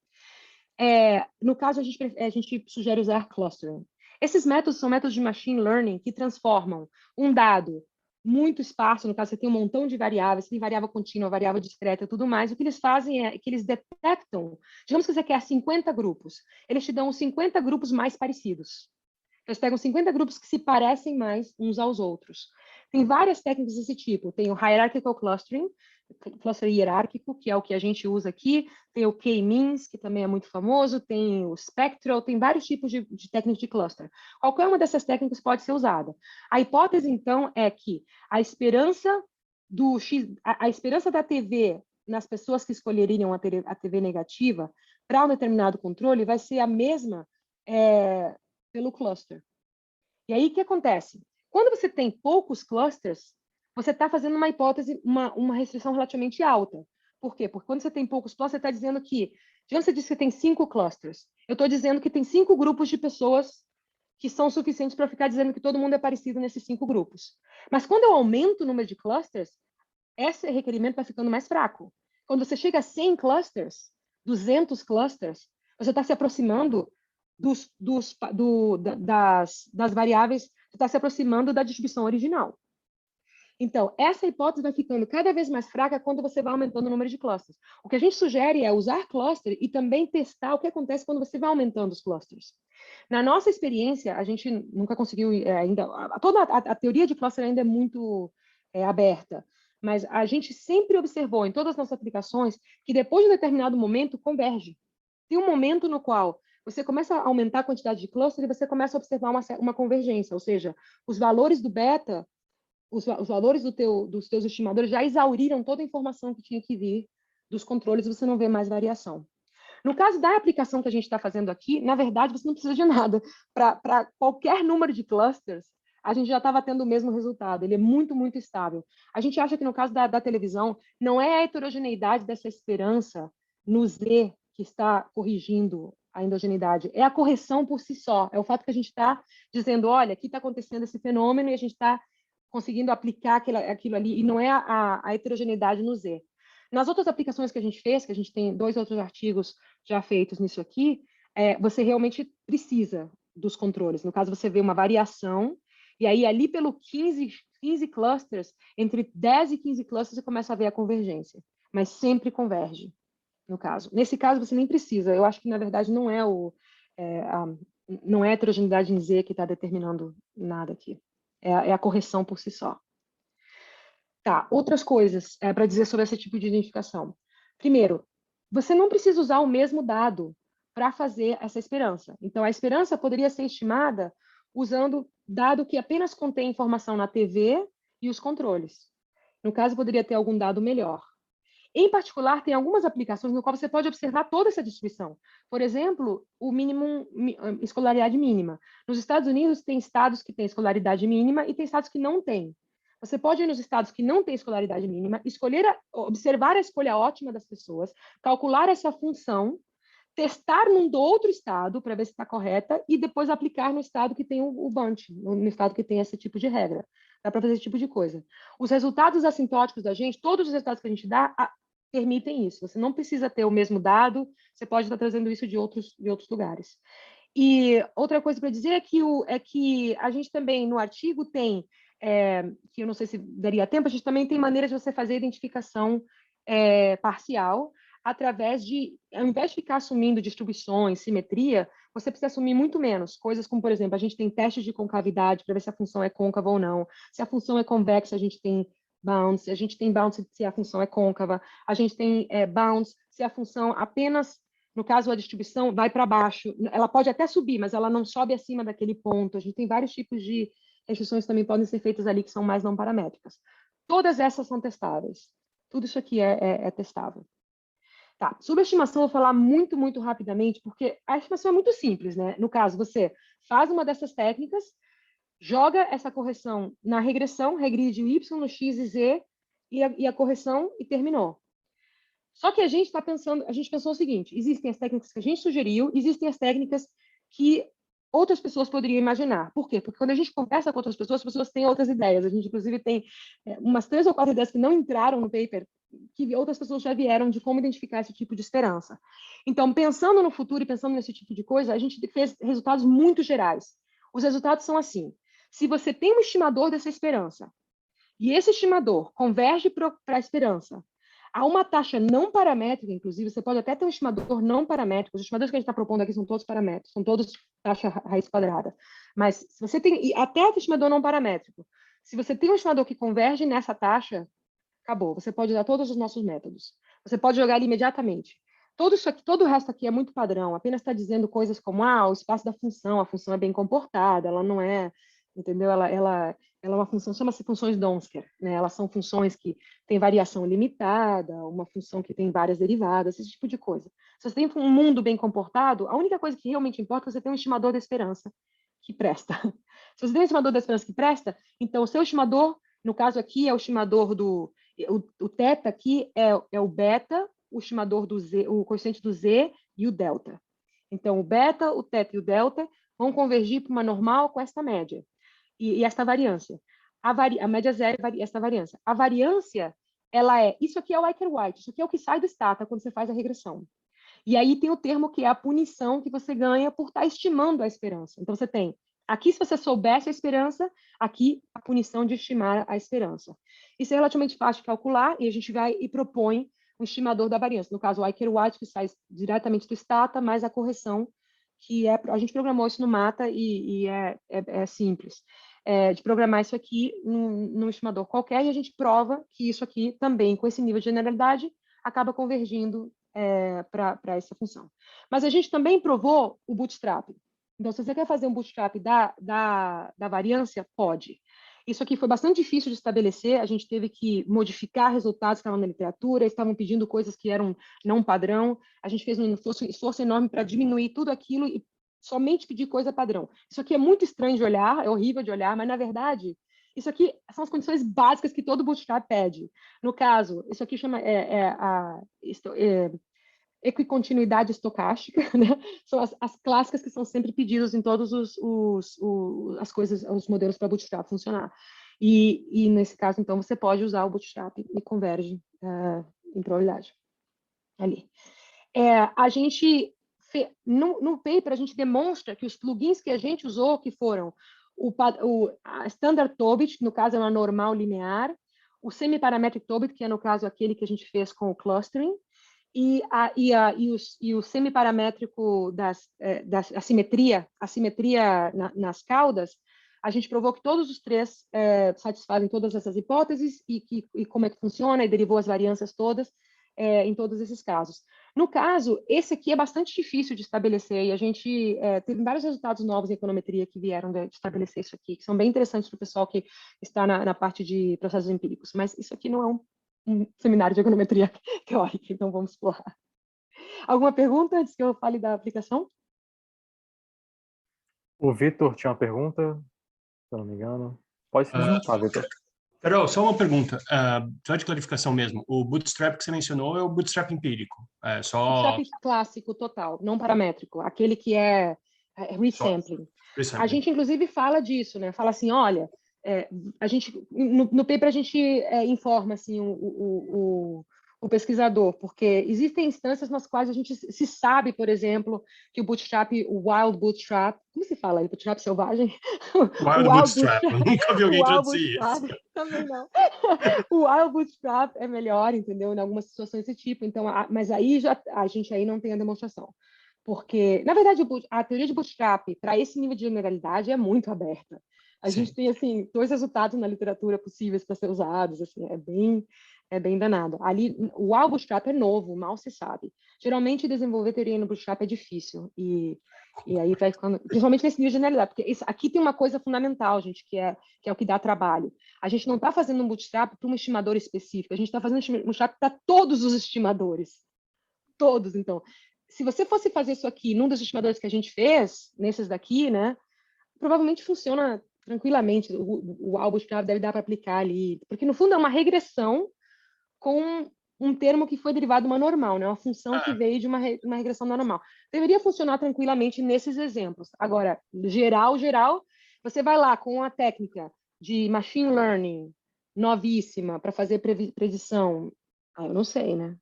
No caso, a gente sugere usar clustering. Esses métodos são métodos de machine learning que transformam um dado muito esparso, no caso, você tem um montão de variáveis, você tem variável contínua, variável discreta e tudo mais. O que eles fazem é que eles detectam, digamos que você quer 50 grupos, eles te dão os 50 grupos mais parecidos. Eles pegam 50 grupos que se parecem mais uns aos outros. Tem várias técnicas desse tipo. Tem o Hierarchical Clustering, cluster hierárquico, que é o que a gente usa aqui. Tem o K-means, que também é muito famoso. Tem o Spectral, tem vários tipos de técnicas de cluster. Qualquer uma dessas técnicas pode ser usada. A hipótese, então, é que a esperança da TV nas pessoas que escolheriam a TV negativa para um determinado controle vai ser a mesma pelo cluster. E aí, o que acontece? Quando você tem poucos clusters, você está fazendo uma hipótese, uma restrição relativamente alta. Por quê? Porque quando você tem poucos clusters, você está dizendo que, digamos que você disse que tem 5 clusters. Eu estou dizendo que tem 5 grupos de pessoas que são suficientes para ficar dizendo que todo mundo é parecido nesses 5 grupos. Mas quando eu aumento o número de clusters, esse requerimento vai ficando mais fraco. Quando você chega a 100 clusters, 200 clusters, você está se aproximando das variáveis, você está se aproximando da distribuição original. Então, essa hipótese vai ficando cada vez mais fraca quando você vai aumentando o número de clusters. O que a gente sugere é usar cluster e também testar o que acontece quando você vai aumentando os clusters. Na nossa experiência, a gente nunca conseguiu ainda... Toda a teoria de cluster ainda é muito aberta, mas a gente sempre observou em todas as nossas aplicações que depois de um determinado momento converge. Tem um momento no qual você começa a aumentar a quantidade de cluster e você começa a observar uma convergência, ou seja, os valores do beta, os valores dos teus estimadores já exauriram toda a informação que tinha que vir dos controles e você não vê mais variação. No caso da aplicação que a gente está fazendo aqui, na verdade, você não precisa de nada. Para qualquer número de clusters, a gente já estava tendo o mesmo resultado. Ele é muito, muito estável. A gente acha que no caso da televisão, não é a heterogeneidade dessa esperança no Z que está corrigindo a endogeneidade, é a correção por si só. É o fato que a gente está dizendo, olha, aqui está acontecendo esse fenômeno e a gente está conseguindo aplicar aquilo ali, e não é a heterogeneidade no Z. Nas outras aplicações que a gente fez, que a gente tem 2 outros artigos já feitos nisso aqui, você realmente precisa dos controles. No caso, você vê uma variação, e aí ali pelo 15 clusters, entre 10 e 15 clusters, você começa a ver a convergência, mas sempre converge, no caso. Nesse caso, você nem precisa. Eu acho que, na verdade, não é não é a heterogeneidade em Z que está determinando nada aqui. É a correção por si só. Tá, outras coisas para dizer sobre esse tipo de identificação. Primeiro, você não precisa usar o mesmo dado para fazer essa esperança. Então, a esperança poderia ser estimada usando dado que apenas contém informação na TV e os controles. No caso, poderia ter algum dado melhor. Em particular, tem algumas aplicações no qual você pode observar toda essa distribuição. Por exemplo, o escolaridade mínima. Nos Estados Unidos, tem estados que têm escolaridade mínima e tem estados que não têm. Você pode ir nos estados que não têm escolaridade mínima, observar a escolha ótima das pessoas, calcular essa função, testar num do outro estado para ver se está correta e depois aplicar no estado que tem o bunch, no estado que tem esse tipo de regra. Dá para fazer esse tipo de coisa. Os resultados assintóticos da gente, todos os resultados que a gente dá, permitem isso. Você não precisa ter o mesmo dado, você pode estar trazendo isso de outros lugares. E outra coisa para dizer é que a gente também, no artigo, tem, que eu não sei se daria tempo, a gente também tem maneiras de você fazer identificação parcial, através de, ao invés de ficar assumindo distribuições, simetria, você precisa assumir muito menos. Coisas como, por exemplo, a gente tem testes de concavidade para ver se a função é côncava ou não. Se a função é convexa, a gente tem bounds. A gente tem bounds se a função é côncava. A gente tem bounds se a função apenas, no caso, a distribuição vai para baixo. Ela pode até subir, mas ela não sobe acima daquele ponto. A gente tem vários tipos de restrições que também podem ser feitas ali, que são mais não paramétricas. Todas essas são testáveis. Tudo isso aqui é testável. Tá, sobre a estimação, eu vou falar muito, muito rapidamente, porque a estimação é muito simples, né? No caso, você faz uma dessas técnicas, joga essa correção na regressão, regride o y no x e z, e a correção, e terminou. Só que a gente pensou o seguinte, existem as técnicas que a gente sugeriu, existem as técnicas que outras pessoas poderiam imaginar. Por quê? Porque quando a gente conversa com outras pessoas, as pessoas têm outras ideias. A gente, inclusive, tem umas 3 ou 4 ideias que não entraram no paper, que outras pessoas já vieram de como identificar esse tipo de esperança. Então, pensando no futuro e pensando nesse tipo de coisa, a gente fez resultados muito gerais. Os resultados são assim. Se você tem um estimador dessa esperança, e esse estimador converge para a esperança, há uma taxa não paramétrica, inclusive, você pode até ter um estimador não paramétrico. Os estimadores que a gente está propondo aqui são todos paramétricos, são todos taxa raiz quadrada. Mas se você tem, e até o estimador não paramétrico, se você tem um estimador que converge nessa taxa, acabou. Você pode usar todos os nossos métodos. Você pode jogar ele imediatamente. Todo isso aqui, todo o resto aqui é muito padrão. Apenas está dizendo coisas como, o espaço da função, a função é bem comportada, ela não é, entendeu? Ela é uma função, chama-se funções Donsker, né? Elas são funções que têm variação limitada, uma função que tem várias derivadas, esse tipo de coisa. Se você tem um mundo bem comportado, a única coisa que realmente importa é você ter um estimador da esperança que presta. Se você tem um estimador da esperança que presta, então o seu estimador, no caso aqui, é o estimador do... O θ aqui é o beta, o estimador do z, o coeficiente do z e o delta. Então, o beta, o θ e o delta vão convergir para uma normal com esta média. E esta variância. A média zero e esta variância. A variância, isso aqui é o Eicher-White, isso aqui é o que sai do stata quando você faz a regressão. E aí tem o termo que é a punição que você ganha por estar estimando a esperança. Então, você tem, aqui se você soubesse a esperança, aqui a punição de estimar a esperança. Isso é relativamente fácil de calcular e a gente vai e propõe um estimador da variância. No caso, o Eicher-White, que sai diretamente do stata, mais a correção, que a gente programou isso no Mata e é simples. De programar isso aqui num estimador qualquer, e a gente prova que isso aqui também, com esse nível de generalidade, acaba convergindo para essa função. Mas a gente também provou o bootstrap. Então, se você quer fazer um bootstrap da variância, pode. Isso aqui foi bastante difícil de estabelecer, a gente teve que modificar resultados que estavam na literatura, estavam pedindo coisas que eram não padrão, a gente fez um esforço enorme para diminuir tudo aquilo e somente pedir coisa padrão. Isso aqui é muito estranho de olhar, é horrível de olhar, mas, na verdade, isso aqui são as condições básicas que todo bootstrap pede. No caso, isso aqui chama equicontinuidade estocástica, né? São as clássicas que são sempre pedidas em todos as coisas, os modelos para bootstrap funcionar. E nesse caso, então, você pode usar o bootstrap e converge em probabilidade. Ali. A gente, no paper, a gente demonstra que os plugins que a gente usou, que foram a Standard Tobit, que no caso é uma normal linear, o Semi-Parametric Tobit, que é no caso aquele que a gente fez com o clustering, e o semiparamétrico da assimetria nas caudas, a gente provou que todos os três satisfazem todas essas hipóteses e como é que funciona, e derivou as variâncias todas em todos esses casos. No caso, esse aqui é bastante difícil de estabelecer, e a gente teve vários resultados novos em econometria que vieram de estabelecer isso aqui, que são bem interessantes para o pessoal que está na parte de processos empíricos, mas isso aqui não é um seminário de econometria teórica, então vamos explorar. Alguma pergunta antes que eu fale da aplicação? O Vitor tinha uma pergunta, se eu não me engano. Pode se desculpar, Vitor. Carol, só uma pergunta, só de clarificação mesmo. O bootstrap que você mencionou é o bootstrap empírico. É só... Bootstrap clássico total, não paramétrico, aquele que é resampling. A gente, inclusive, fala disso, né? Fala assim, olha, a gente, no paper a gente informa assim, o pesquisador, porque existem instâncias nas quais a gente se sabe, por exemplo, que o bootstrap, o wild bootstrap, como se fala aí? Bootstrap selvagem? Wild bootstrap, eu nunca vi alguém traduzir isso. Também não. O wild bootstrap é melhor, entendeu? Em algumas situações desse tipo. Então, mas aí a gente aí não tem a demonstração. Porque, na verdade, a teoria de bootstrap, para esse nível de generalidade, é muito aberta. A gente tem, assim, 2 resultados na literatura possíveis para ser usados, assim, é bem danado. Ali, o wild bootstrap é novo, mal se sabe. Geralmente, desenvolver teoria no bootstrap é difícil. E aí vai ficando, principalmente nesse nível de generalidade, porque aqui tem uma coisa fundamental, gente, que é o que dá trabalho. A gente não está fazendo um bootstrap para um estimador específico, a gente está fazendo um bootstrap para todos os estimadores. Todos, então. Se você fosse fazer isso aqui num dos estimadores que a gente fez, nesses daqui, né, provavelmente funciona tranquilamente. O bootstrap deve dar para aplicar ali, porque no fundo é uma regressão com um termo que foi derivado de uma normal, né? Uma função que veio de uma regressão normal. Deveria funcionar tranquilamente nesses exemplos. Agora, geral, você vai lá com a técnica de machine learning novíssima para fazer predição. Eu não sei, né?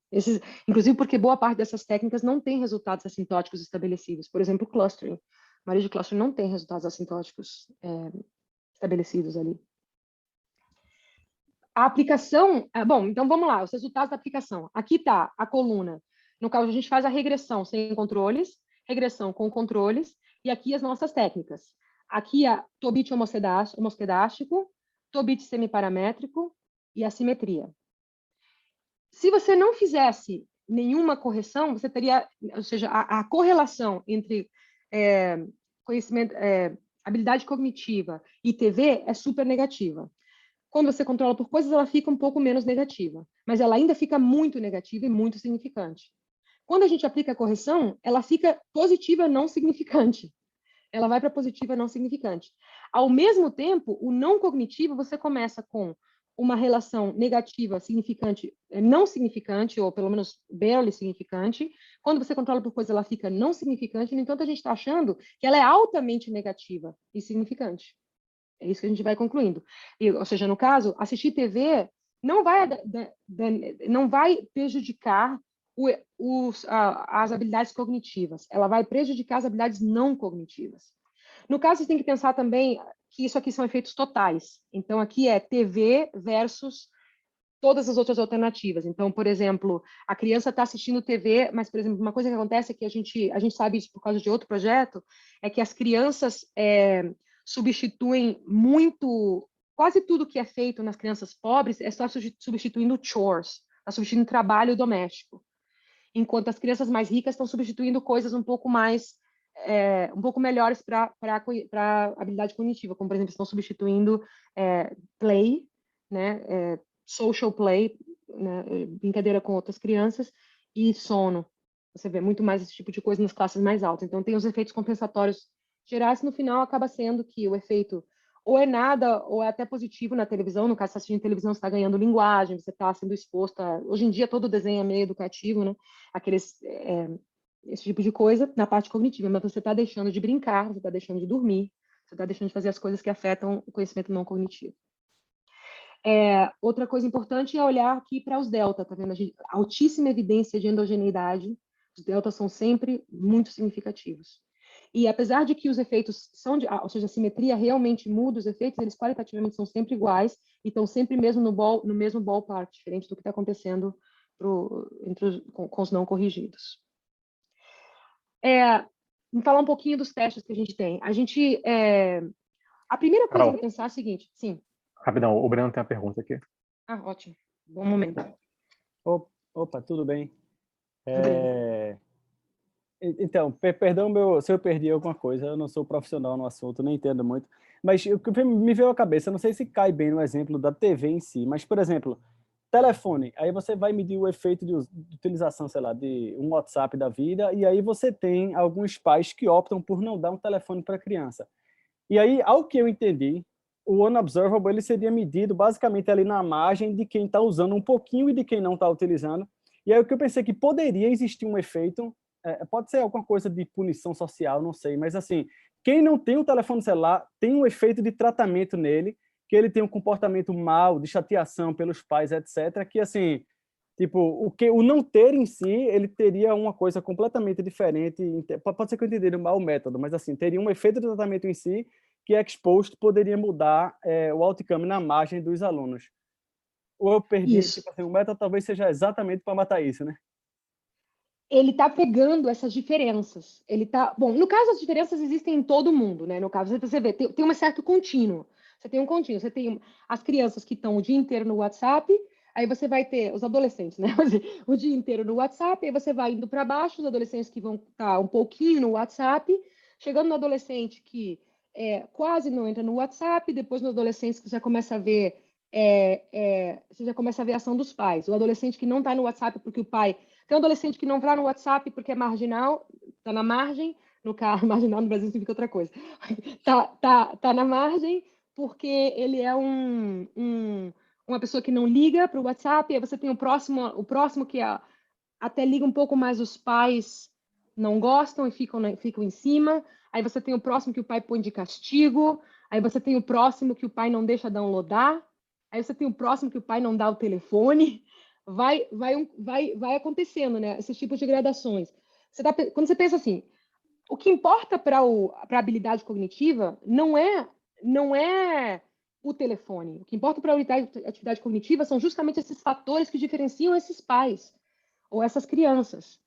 Inclusive porque boa parte dessas técnicas não tem resultados assintóticos estabelecidos. Por exemplo, clustering. A maioria de clustering não tem resultados assintóticos estabelecidos ali. A aplicação... bom, então vamos lá, os resultados da aplicação. Aqui está a coluna. No caso, a gente faz a regressão sem controles, regressão com controles, e aqui as nossas técnicas. Aqui a Tobit homosquedástico, Tobit semiparamétrico e a simetria. Se você não fizesse nenhuma correção, você teria, ou seja, a correlação entre conhecimento, habilidade cognitiva e TV é super negativa. Quando você controla por coisas, ela fica um pouco menos negativa, mas ela ainda fica muito negativa e muito significante. Quando a gente aplica a correção, ela fica positiva não significante. Ela vai para positiva não significante. Ao mesmo tempo, o não cognitivo, você começa com uma relação negativa significante, não significante, ou pelo menos barely significante. Quando você controla por coisa, ela fica não significante. No entanto, a gente está achando que ela é altamente negativa e significante. É isso que a gente vai concluindo. Ou seja, no caso, assistir TV não vai prejudicar as habilidades cognitivas. Ela vai prejudicar as habilidades não cognitivas. No caso, você tem que pensar também que isso aqui são efeitos totais. Então, aqui é TV versus todas as outras alternativas. Então, por exemplo, a criança está assistindo TV, mas, por exemplo, uma coisa que acontece é que a gente sabe isso por causa de outro projeto, é que as crianças substituem muito, quase tudo que é feito nas crianças pobres é só substituindo chores, está substituindo trabalho doméstico. Enquanto as crianças mais ricas estão substituindo coisas um pouco melhores para a habilidade cognitiva, como, por exemplo, estão substituindo play, né, social play, né, brincadeira com outras crianças, e sono. Você vê muito mais esse tipo de coisa nas classes mais altas. Então, tem os efeitos compensatórios gerais, no final acaba sendo que o efeito ou é nada, ou é até positivo na televisão. No caso, você está assistindo televisão, você está ganhando linguagem, você está sendo exposto a... Hoje em dia, todo desenho é meio educativo, né? Esse tipo de coisa na parte cognitiva, mas você está deixando de brincar, você está deixando de dormir, você está deixando de fazer as coisas que afetam o conhecimento não cognitivo. Outra coisa importante é olhar aqui para os delta, tá vendo? Altíssima evidência de endogeneidade, os deltas são sempre muito significativos. E apesar de que os efeitos são ou seja, a simetria realmente muda os efeitos, eles qualitativamente são sempre iguais e estão sempre mesmo no mesmo ballpark, diferente do que está acontecendo com os não corrigidos. Vamos falar um pouquinho dos testes que a gente tem. A primeira coisa a pensar é a seguinte, sim. Rapidão, o Breno tem uma pergunta aqui. Ótimo. Bom momento. Opa, tudo bem? Então, perdão se eu perdi alguma coisa, eu não sou profissional no assunto, nem entendo muito, mas o que me veio à cabeça, não sei se cai bem no exemplo da TV em si, mas, por exemplo, telefone, aí você vai medir o efeito de utilização, sei lá, de um WhatsApp da vida, e aí você tem alguns pais que optam por não dar um telefone para a criança. E aí, ao que eu entendi, o unobservable ele seria medido basicamente ali na margem de quem está usando um pouquinho e de quem não está utilizando. E aí o que eu pensei que poderia existir um efeito, pode ser alguma coisa de punição social, não sei, mas assim, quem não tem um telefone celular tem um efeito de tratamento nele, que ele tem um comportamento mau, de chateação pelos pais, etc., que assim, tipo, o não ter em si, ele teria uma coisa completamente diferente, pode ser que eu entenderia mal o método, mas assim, teria um efeito de tratamento em si, que exposto poderia mudar o outcome na margem dos alunos. Ou eu perdi, tipo assim, o método talvez seja exatamente para matar isso, né? Ele está pegando essas diferenças. Bom, no caso, as diferenças existem em todo mundo, né? No caso, você vê, tem um certo contínuo. Você tem um contínuo, você tem as crianças que estão o dia inteiro no WhatsApp, aí você vai ter os adolescentes, né? O dia inteiro no WhatsApp, aí você vai indo para baixo, os adolescentes que vão estar um pouquinho no WhatsApp, chegando no adolescente que quase não entra no WhatsApp, depois no adolescente que já começa a ver você já começa a ver a ação dos pais. O adolescente que não está no WhatsApp porque o pai... Tem um adolescente que não está no WhatsApp porque é marginal, está na margem, no caso, marginal no Brasil significa outra coisa. Tá na margem porque ele é uma pessoa que não liga para o WhatsApp, aí você tem o próximo que até liga um pouco mais, os pais não gostam e ficam em cima, aí você tem o próximo que o pai põe de castigo, aí você tem o próximo que o pai não deixa downloadar, aí você tem o próximo que o pai não dá o telefone, vai acontecendo, né? Esses tipos de gradações. Quando você pensa assim, o que importa para a habilidade cognitiva não é o telefone. O que importa para a atividade cognitiva são justamente esses fatores que diferenciam esses pais ou essas crianças.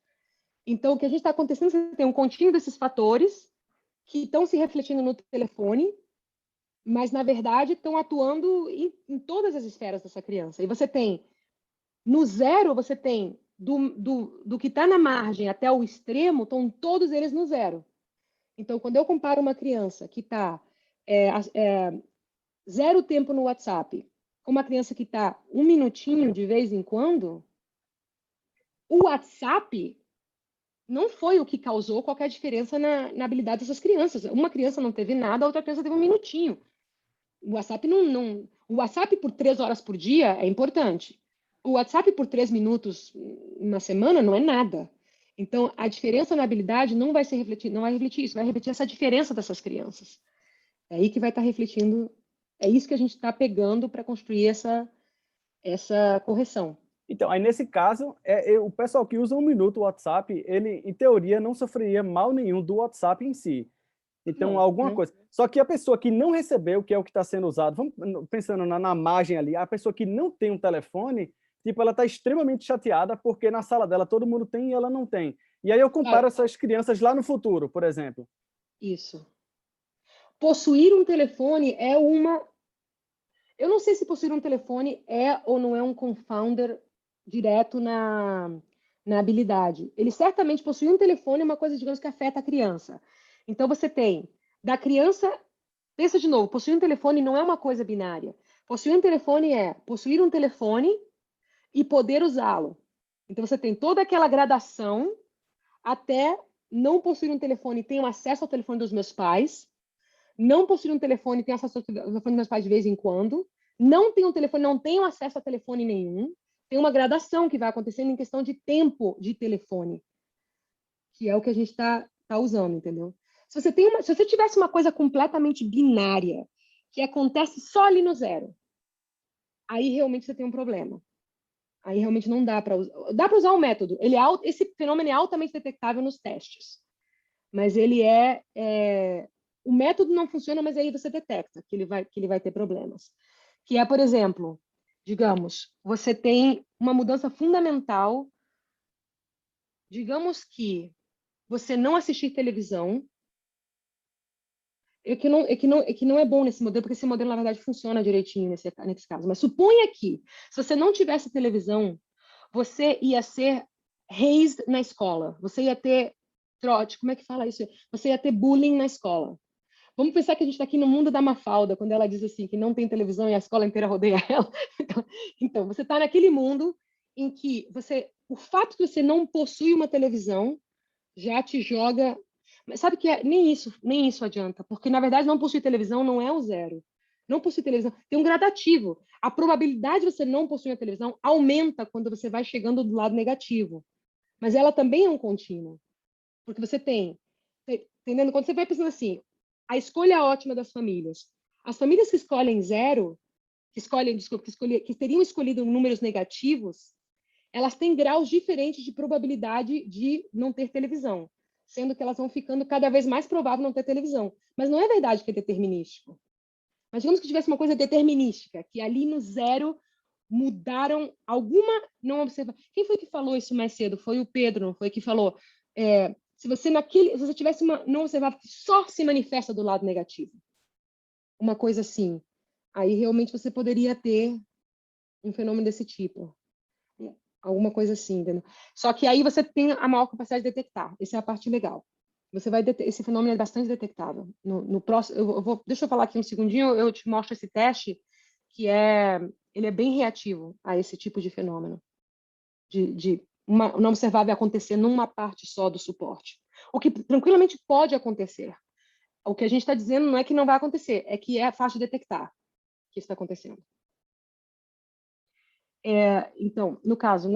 Então, o que a gente está acontecendo, você tem um contínuo desses fatores que estão se refletindo no telefone, mas, na verdade, estão atuando em todas as esferas dessa criança. E você tem, no zero, você tem do que está na margem até o extremo, estão todos eles no zero. Então, quando eu comparo uma criança que está zero tempo no WhatsApp com uma criança que está um minutinho de vez em quando, o WhatsApp não foi o que causou qualquer diferença na habilidade dessas crianças. Uma criança não teve nada, a outra criança teve um minutinho. O WhatsApp o WhatsApp por 3 horas por dia é importante. O WhatsApp por 3 minutos na semana não é nada. Então, a diferença na habilidade não vai refletir isso, vai refletir essa diferença dessas crianças. É aí que vai estar refletindo, é isso que a gente está pegando para construir essa correção. Então, aí nesse caso, o pessoal que usa 1 minuto o WhatsApp, ele, em teoria, não sofreria mal nenhum do WhatsApp em si. Então, alguma coisa. Só que a pessoa que não recebeu, que é o que está sendo usado, vamos pensando na margem ali, a pessoa que não tem um telefone, tipo, ela está extremamente chateada porque na sala dela todo mundo tem e ela não tem. E aí eu comparo essas crianças lá no futuro, por exemplo. Isso. Possuir um telefone é uma... Eu não sei se possuir um telefone é ou não é um confounder direto na habilidade. Ele certamente possuir um telefone é uma coisa, digamos, que afeta a criança. Então, você tem, da criança... Pensa de novo, possuir um telefone não é uma coisa binária. Possuir um telefone é possuir um telefone e poder usá-lo. Então, você tem toda aquela gradação até não possuir um telefone, tenho acesso ao telefone dos meus pais, não possuir um telefone, tenho acesso ao telefone dos meus pais de vez em quando, não tenho um telefone, não tenho acesso a telefone nenhum. Tem uma gradação que vai acontecendo em questão de tempo de telefone, que é o que a gente está usando, entendeu? Se você tivesse uma coisa completamente binária, que acontece só ali no zero, aí realmente você tem um problema. Aí realmente não dá para usar. Dá para usar o método. Esse fenômeno é altamente detectável nos testes. Mas ele o método não funciona, mas aí você detecta que ele vai ter problemas. Que é, por exemplo, digamos, você tem uma mudança fundamental. Digamos que você não assistir televisão. Que não é bom nesse modelo, porque esse modelo, na verdade, funciona direitinho nesse caso. Mas suponha que, se você não tivesse televisão, você ia ser raised na escola, você ia ter trote, como é que fala isso? Você ia ter bullying na escola. Vamos pensar que a gente está aqui no mundo da Mafalda, quando ela diz assim, que não tem televisão e a escola inteira rodeia ela. Então, você está naquele mundo em que o fato que você não possui uma televisão já te joga... Mas sabe que nem isso adianta, porque, na verdade, não possuir televisão não é o zero. Não possuir televisão, tem um gradativo. A probabilidade de você não possuir uma televisão aumenta quando você vai chegando do lado negativo. Mas ela também é um contínuo. Porque você tem... Entendendo? Quando você vai pensando assim, a escolha ótima das famílias. As famílias que escolhem zero, que teriam escolhido números negativos, elas têm graus diferentes de probabilidade de não ter televisão, sendo que elas vão ficando cada vez mais provável não ter televisão. Mas não é verdade que é determinístico. Mas digamos que tivesse uma coisa determinística, que ali no zero mudaram alguma... não observa. Quem foi que falou isso mais cedo? Foi o Pedro, não foi? Que falou... se você tivesse uma não observável que só se manifesta do lado negativo, uma coisa assim, aí realmente você poderia ter um fenômeno desse tipo, alguma coisa assim, entendeu? Só que aí você tem a maior capacidade de detectar, essa é a parte legal. Você vai esse fenômeno é bastante detectável. No próximo, deixa eu falar aqui um segundinho, eu te mostro esse teste, ele é bem reativo a esse tipo de fenômeno, de não observável acontecer numa parte só do suporte. O que tranquilamente pode acontecer. O que a gente está dizendo não é que não vai acontecer, é que é fácil de detectar que isso está acontecendo. Então, no caso,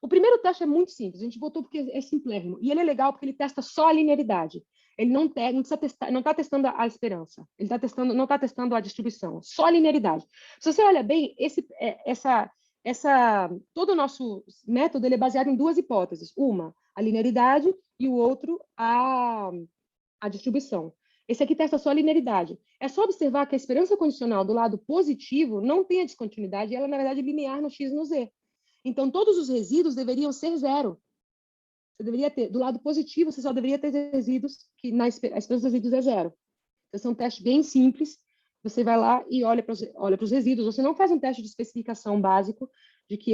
o primeiro teste é muito simples, a gente botou porque é simplérrimo, e ele é legal porque ele testa só a linearidade. Ele não está testando a esperança, ele não está testando a distribuição, só a linearidade. Se você olha bem, todo o nosso método ele é baseado em duas hipóteses. Uma, a linearidade, e o outro, a distribuição. Esse aqui testa só a linearidade. É só observar que a esperança condicional do lado positivo não tem a descontinuidade, e ela, na verdade, é linear no x e no z. Então, todos os resíduos deveriam ser zero. Você deveria ter, do lado positivo, você só deveria ter resíduos que a esperança dos resíduos é zero. Então, esse é um teste bem simples. Você vai lá e olha para os resíduos. Você não faz um teste de especificação básico de que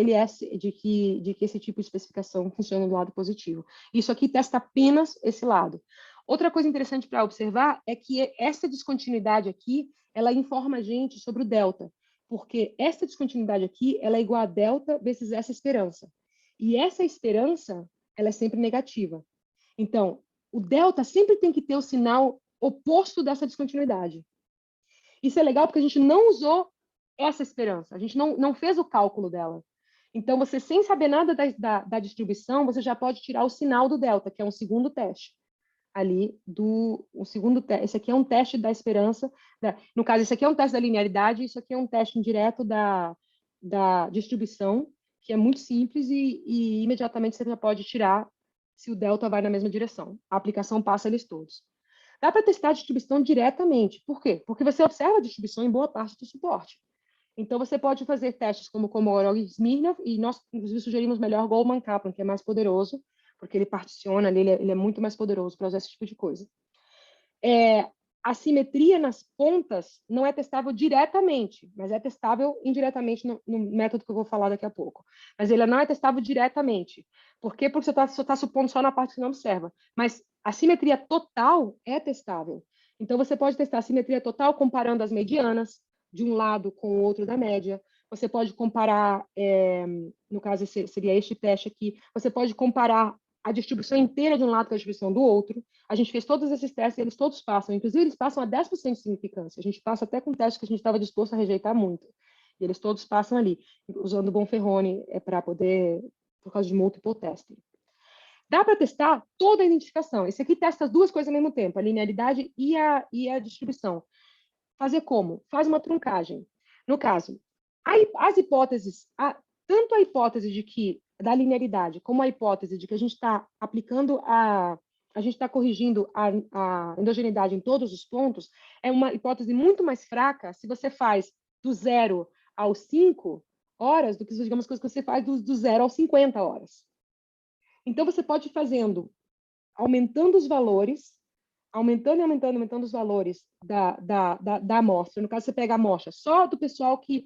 esse tipo de especificação funciona do lado positivo. Isso aqui testa apenas esse lado. Outra coisa interessante para observar é que essa descontinuidade aqui, ela informa a gente sobre o delta, porque essa descontinuidade aqui, ela é igual a delta vezes essa esperança. E essa esperança, ela é sempre negativa. Então, o delta sempre tem que ter o sinal oposto dessa descontinuidade. Isso é legal porque a gente não usou essa esperança, a gente não fez o cálculo dela. Então, você, sem saber nada da distribuição, você já pode tirar o sinal do delta, que é um segundo teste. Esse aqui é um teste da esperança, no caso, esse aqui é um teste da linearidade, isso aqui é um teste indireto da distribuição, que é muito simples e imediatamente você já pode tirar se o delta vai na mesma direção. A aplicação passa eles todos. Dá para testar a distribuição diretamente. Por quê? Porque você observa a distribuição em boa parte do suporte. Então, você pode fazer testes como Komorov e Smirnov, e nós, inclusive, sugerimos melhor Goldman-Kaplan, que é mais poderoso, porque ele particiona ali, ele é muito mais poderoso para usar esse tipo de coisa. A simetria nas pontas não é testável diretamente, mas é testável indiretamente no método que eu vou falar daqui a pouco. Mas ele não é testável diretamente. Por quê? Porque você está supondo só na parte que não observa. Mas a simetria total é testável. Então, você pode testar a simetria total comparando as medianas de um lado com o outro da média. Você pode comparar, no caso, seria este teste aqui, você pode comparar a distribuição inteira de um lado com a distribuição do outro. A gente fez todos esses testes e eles todos passam. Inclusive, eles passam a 10% de significância. A gente passa até com testes que a gente estava disposto a rejeitar muito. E eles todos passam ali, usando o Bonferroni para poder, por causa de multiple testing. Dá para testar toda a identificação. Esse aqui testa as duas coisas ao mesmo tempo, a linearidade e a distribuição. Fazer como? Faz uma truncagem. No caso, as hipóteses, tanto a hipótese de que da linearidade, como a hipótese de que a gente está aplicando a gente está corrigindo a endogeneidade em todos os pontos, é uma hipótese muito mais fraca se você faz do 0 aos 5 horas do que, digamos, que você faz do 0 aos 50 horas. Então, você pode ir aumentando os valores, aumentando os valores da amostra. No caso, você pega a amostra só do pessoal que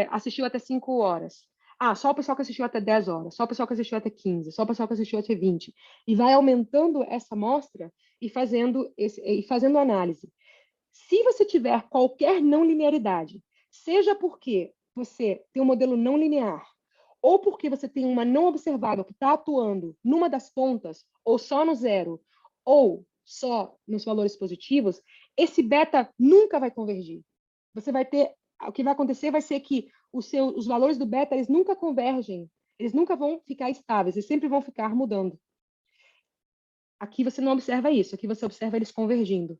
assistiu até 5 horas. só o pessoal que assistiu até 10 horas, só o pessoal que assistiu até 15, só o pessoal que assistiu até 20. E vai aumentando essa amostra e fazendo análise. Se você tiver qualquer não linearidade, seja porque você tem um modelo não linear, ou porque você tem uma não observável que está atuando numa das pontas, ou só no zero, ou só nos valores positivos, esse beta nunca vai convergir. Você vai ter, o que vai acontecer vai ser que os valores do beta, eles nunca convergem, eles nunca vão ficar estáveis, eles sempre vão ficar mudando. Aqui você não observa isso, aqui você observa eles convergindo.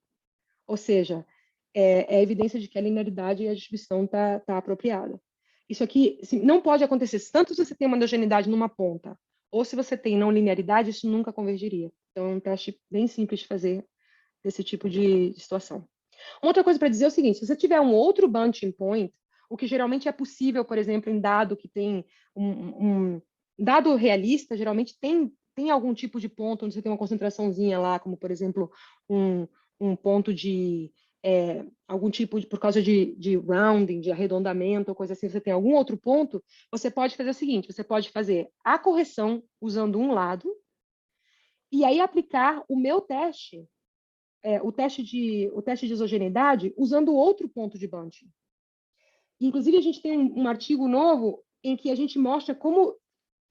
Ou seja, é evidência de que a linearidade e a distribuição tá apropriada. Isso aqui assim, não pode acontecer, tanto se você tem uma endogeneidade numa ponta, ou se você tem não linearidade, isso nunca convergiria. Então, é um teste bem simples de fazer desse tipo de situação. Uma outra coisa para dizer é o seguinte, se você tiver um outro bunching point, o que geralmente é possível, por exemplo, em dado que tem um dado realista, geralmente tem algum tipo de ponto onde você tem uma concentraçãozinha lá, como, por exemplo, um ponto de algum tipo de, por causa de rounding, de arredondamento ou coisa assim, você tem algum outro ponto, você pode fazer o seguinte, você pode fazer a correção usando um lado e aí aplicar o meu teste, o teste de isogeneidade usando outro ponto de bunching. Inclusive, a gente tem um artigo novo em que a gente mostra como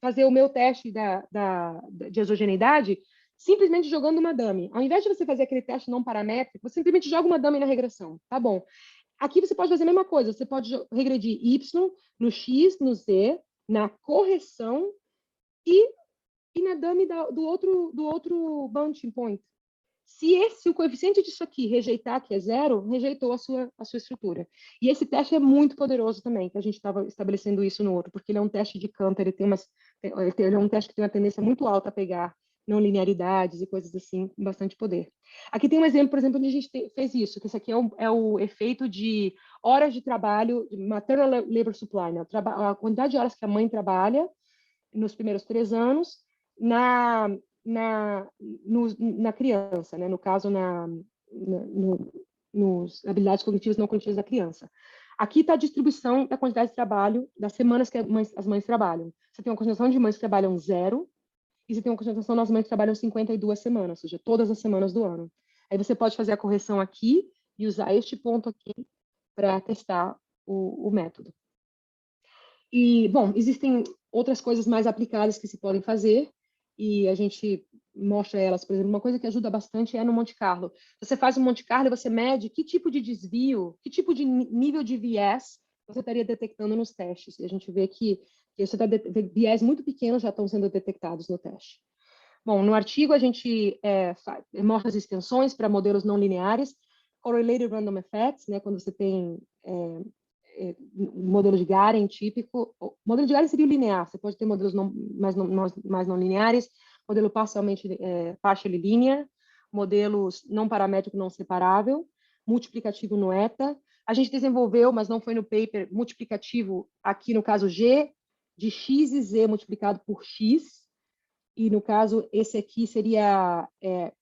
fazer o meu teste de isogeneidade simplesmente jogando uma dummy. Ao invés de você fazer aquele teste não paramétrico, você simplesmente joga uma dummy na regressão. Tá bom. Aqui você pode fazer a mesma coisa. Você pode regredir Y no X, no Z, na correção e na dummy do outro bunching point. Se o coeficiente disso aqui rejeitar, que é 0, rejeitou a sua estrutura. E esse teste é muito poderoso também, que a gente estava estabelecendo isso no outro, porque ele é um teste de Cantor, ele é um teste que tem uma tendência muito alta a pegar não linearidades e coisas assim, com bastante poder. Aqui tem um exemplo, por exemplo, onde a gente fez isso, que esse aqui é o efeito de horas de trabalho, de maternal labor supply, né? A quantidade de horas que a mãe trabalha nos primeiros 3 anos, na criança, né? No caso, nos habilidades cognitivas não cognitivas da criança. Aqui está a distribuição da quantidade de trabalho das semanas que as mães trabalham. Você tem uma concentração de mães que trabalham 0 e você tem uma concentração das mães que trabalham 52 semanas, ou seja, todas as semanas do ano. Aí você pode fazer a correção aqui e usar este ponto aqui para testar o método. E, bom, existem outras coisas mais aplicadas que se podem fazer, e a gente mostra elas, por exemplo, uma coisa que ajuda bastante é no Monte Carlo. Você faz um Monte Carlo e você mede que tipo de desvio, que tipo de nível de viés você estaria detectando nos testes. E a gente vê que viés muito pequenos já estão sendo detectados no teste. Bom, no artigo a gente mostra as extensões para modelos não lineares, correlated random effects, né, quando você tem modelo de Garen típico. O modelo de Garen seria o linear, você pode ter modelos mais não lineares, modelo parcialmente partially linear, modelos não paramétrico não separável, multiplicativo no eta. A gente desenvolveu, mas não foi no paper, multiplicativo aqui no caso G, de X e Z multiplicado por X, e no caso esse aqui seria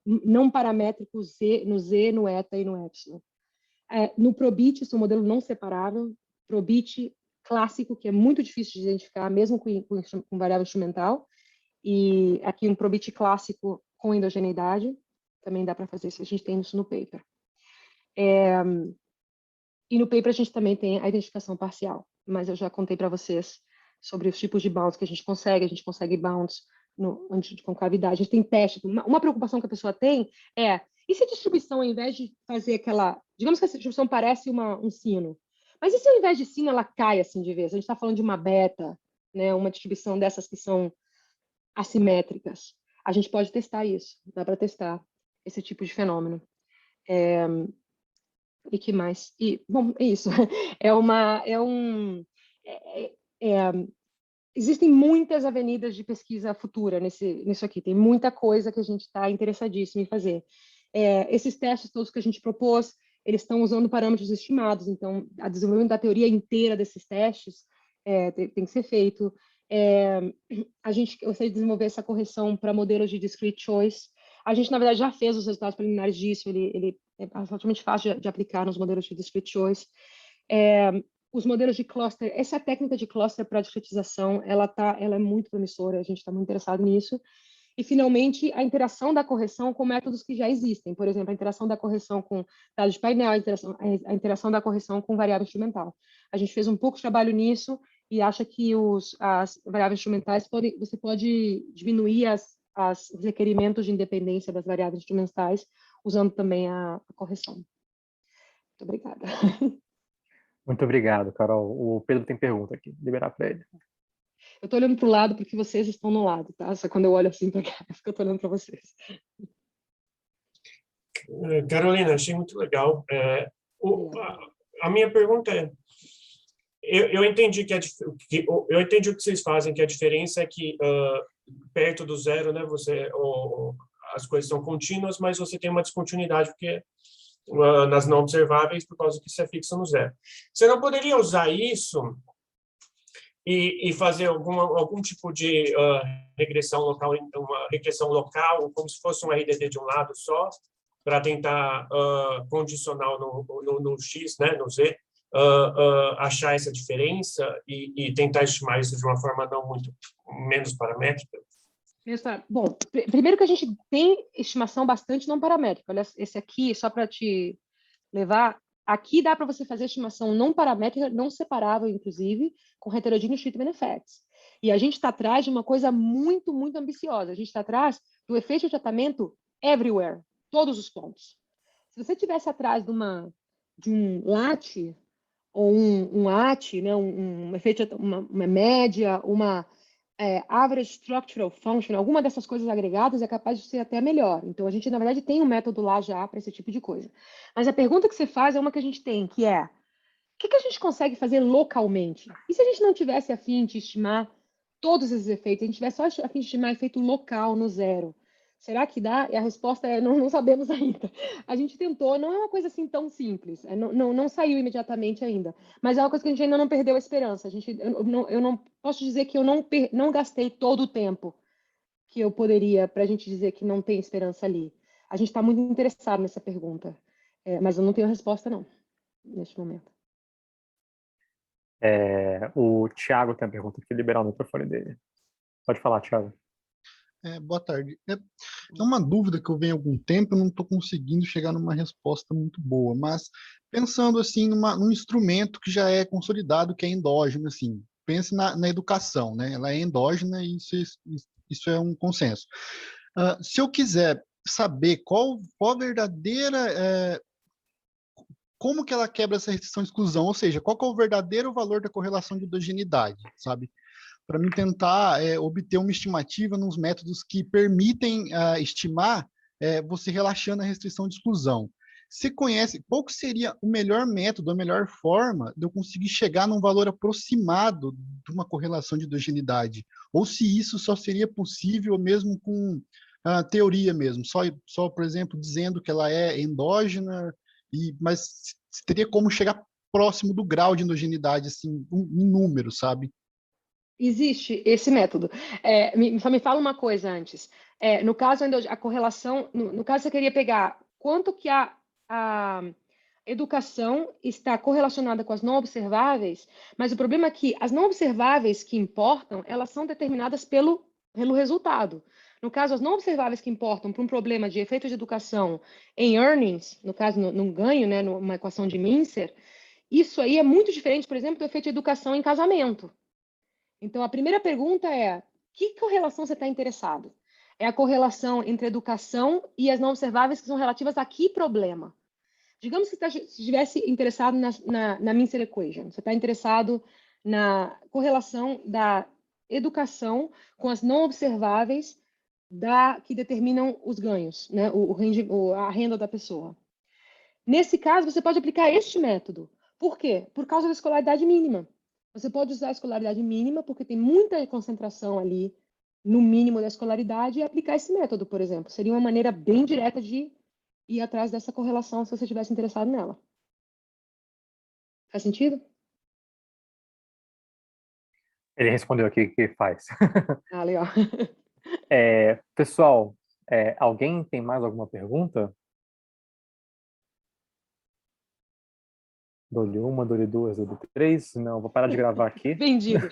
não paramétrico no Z, no eta e no epsilon. No Probit, esse é um modelo não separável, Probit clássico, que é muito difícil de identificar, mesmo com variável instrumental. E aqui um Probit clássico com endogeneidade, também dá para fazer isso, a gente tem isso no paper. E no paper a gente também tem a identificação parcial, mas eu já contei para vocês sobre os tipos de bounds que a gente consegue bounds de concavidade, a gente tem teste. Uma preocupação que a pessoa tem e se a distribuição, ao invés de fazer aquela... Digamos que a distribuição parece um sino, mas e se ao invés de sino ela cai assim de vez? A gente está falando de uma beta, né? Uma distribuição dessas que são assimétricas. A gente pode testar isso, dá para testar esse tipo de fenômeno. E que mais? E, bom, é isso. Existem muitas avenidas de pesquisa futura nisso aqui. Tem muita coisa que a gente está interessadíssimo em fazer. Esses testes todos que a gente propôs, eles estão usando parâmetros estimados. Então, o desenvolvimento da teoria inteira desses testes tem que ser feito. A gente gostaria de desenvolver essa correção para modelos de discrete choice. A gente, na verdade, já fez os resultados preliminares disso. Ele é relativamente fácil de aplicar nos modelos de discrete choice. os modelos de cluster, essa técnica de cluster para discretização, ela é muito promissora, a gente está muito interessado nisso. E, finalmente, a interação da correção com métodos que já existem. Por exemplo, a interação da correção com dados de painel, a interação da correção com variável instrumental. A gente fez um pouco de trabalho nisso e acha que as variáveis instrumentais você pode diminuir os requerimentos de independência das variáveis instrumentais usando também a correção. Muito obrigada. Muito obrigado, Carol. O Pedro tem pergunta aqui. Vou liberar para ele. Eu estou olhando para o lado porque vocês estão no lado, tá? Só quando eu olho assim para cá, é porque eu estou olhando para vocês. Carolina, achei muito legal. A minha pergunta é, eu entendi eu entendi o que vocês fazem, que a diferença é que perto do zero, né, as coisas são contínuas, mas você tem uma descontinuidade porque nas não observáveis por causa que você fixa no zero. Você não poderia usar isso e fazer algum tipo de regressão local, uma regressão local, como se fosse um RDD de um lado só, para tentar condicional no X, né, no Z, achar essa diferença e tentar estimar isso de uma forma não muito menos paramétrica? Bom, primeiro que a gente tem estimação bastante não paramétrica. Olha, esse aqui, só para te levar, aqui dá para você fazer estimação não paramétrica, não separável, inclusive, com heterogeneous treatment effects. E a gente está atrás de uma coisa muito, muito ambiciosa. A gente está atrás do efeito de tratamento everywhere, todos os pontos. Se você tivesse atrás de um LAT, ou um AT, né, um efeito, uma média, uma average structural function, alguma dessas coisas agregadas é capaz de ser até melhor. Então, a gente, na verdade, tem um método lá já para esse tipo de coisa. Mas a pergunta que você faz é uma que a gente tem, que é, o que a gente consegue fazer localmente? E se a gente não tivesse a fim de estimar todos esses efeitos, a gente tivesse só a fim de estimar efeito local no zero? Será que dá? E a resposta é, não sabemos ainda. A gente tentou, não é uma coisa assim tão simples, não saiu imediatamente ainda, mas é uma coisa que a gente ainda não perdeu a esperança. Eu não posso dizer que eu não gastei todo o tempo que eu poderia para a gente dizer que não tem esperança ali. A gente está muito interessado nessa pergunta, mas eu não tenho a resposta não, neste momento. O Thiago tem a pergunta aqui, liberar o microfone dele. Pode falar, Thiago. Boa tarde. É uma dúvida que eu venho há algum tempo, eu não estou conseguindo chegar numa resposta muito boa, mas pensando assim num instrumento que já é consolidado, que é endógeno, assim, pense na educação, né? Ela é endógena e isso é um consenso. Se eu quiser saber qual a verdadeira como que ela quebra essa restrição de exclusão, ou seja, qual que é o verdadeiro valor da correlação de endogeneidade, sabe? Para mim tentar obter uma estimativa nos métodos que permitem estimar você relaxando a restrição de exclusão. Você conhece, qual que seria o melhor método, a melhor forma de eu conseguir chegar num valor aproximado de uma correlação de endogeneidade? Ou se isso só seria possível mesmo com teoria mesmo, só, por exemplo, dizendo que ela é endógena, mas teria como chegar próximo do grau de endogeneidade, assim, em número, sabe? Existe esse método. Só me fala uma coisa antes. No caso, a correlação, no caso, você queria pegar quanto que a educação está correlacionada com as não observáveis, mas o problema é que as não observáveis que importam, elas são determinadas pelo resultado. No caso, as não observáveis que importam para um problema de efeito de educação em earnings, no caso, num ganho, né, numa equação de Mincer, isso aí é muito diferente, por exemplo, do efeito de educação em casamento. Então, a primeira pergunta é, que correlação você está interessado? É a correlação entre a educação e as não observáveis que são relativas a que problema? Digamos que você estivesse interessado na Mincer Equation. Você está interessado na correlação da educação com as não observáveis que determinam os ganhos, né? A renda da pessoa. Nesse caso, você pode aplicar este método. Por quê? Por causa da escolaridade mínima. Você pode usar a escolaridade mínima, porque tem muita concentração ali no mínimo da escolaridade, e aplicar esse método, por exemplo. Seria uma maneira bem direta de ir atrás dessa correlação, se você estivesse interessado nela. Faz sentido? Ele respondeu aqui que faz. Ah, legal. Pessoal, alguém tem mais alguma pergunta? Dou-lhe uma, dou-lhe duas, dou-lhe três. Não, vou parar de gravar aqui. Vendido.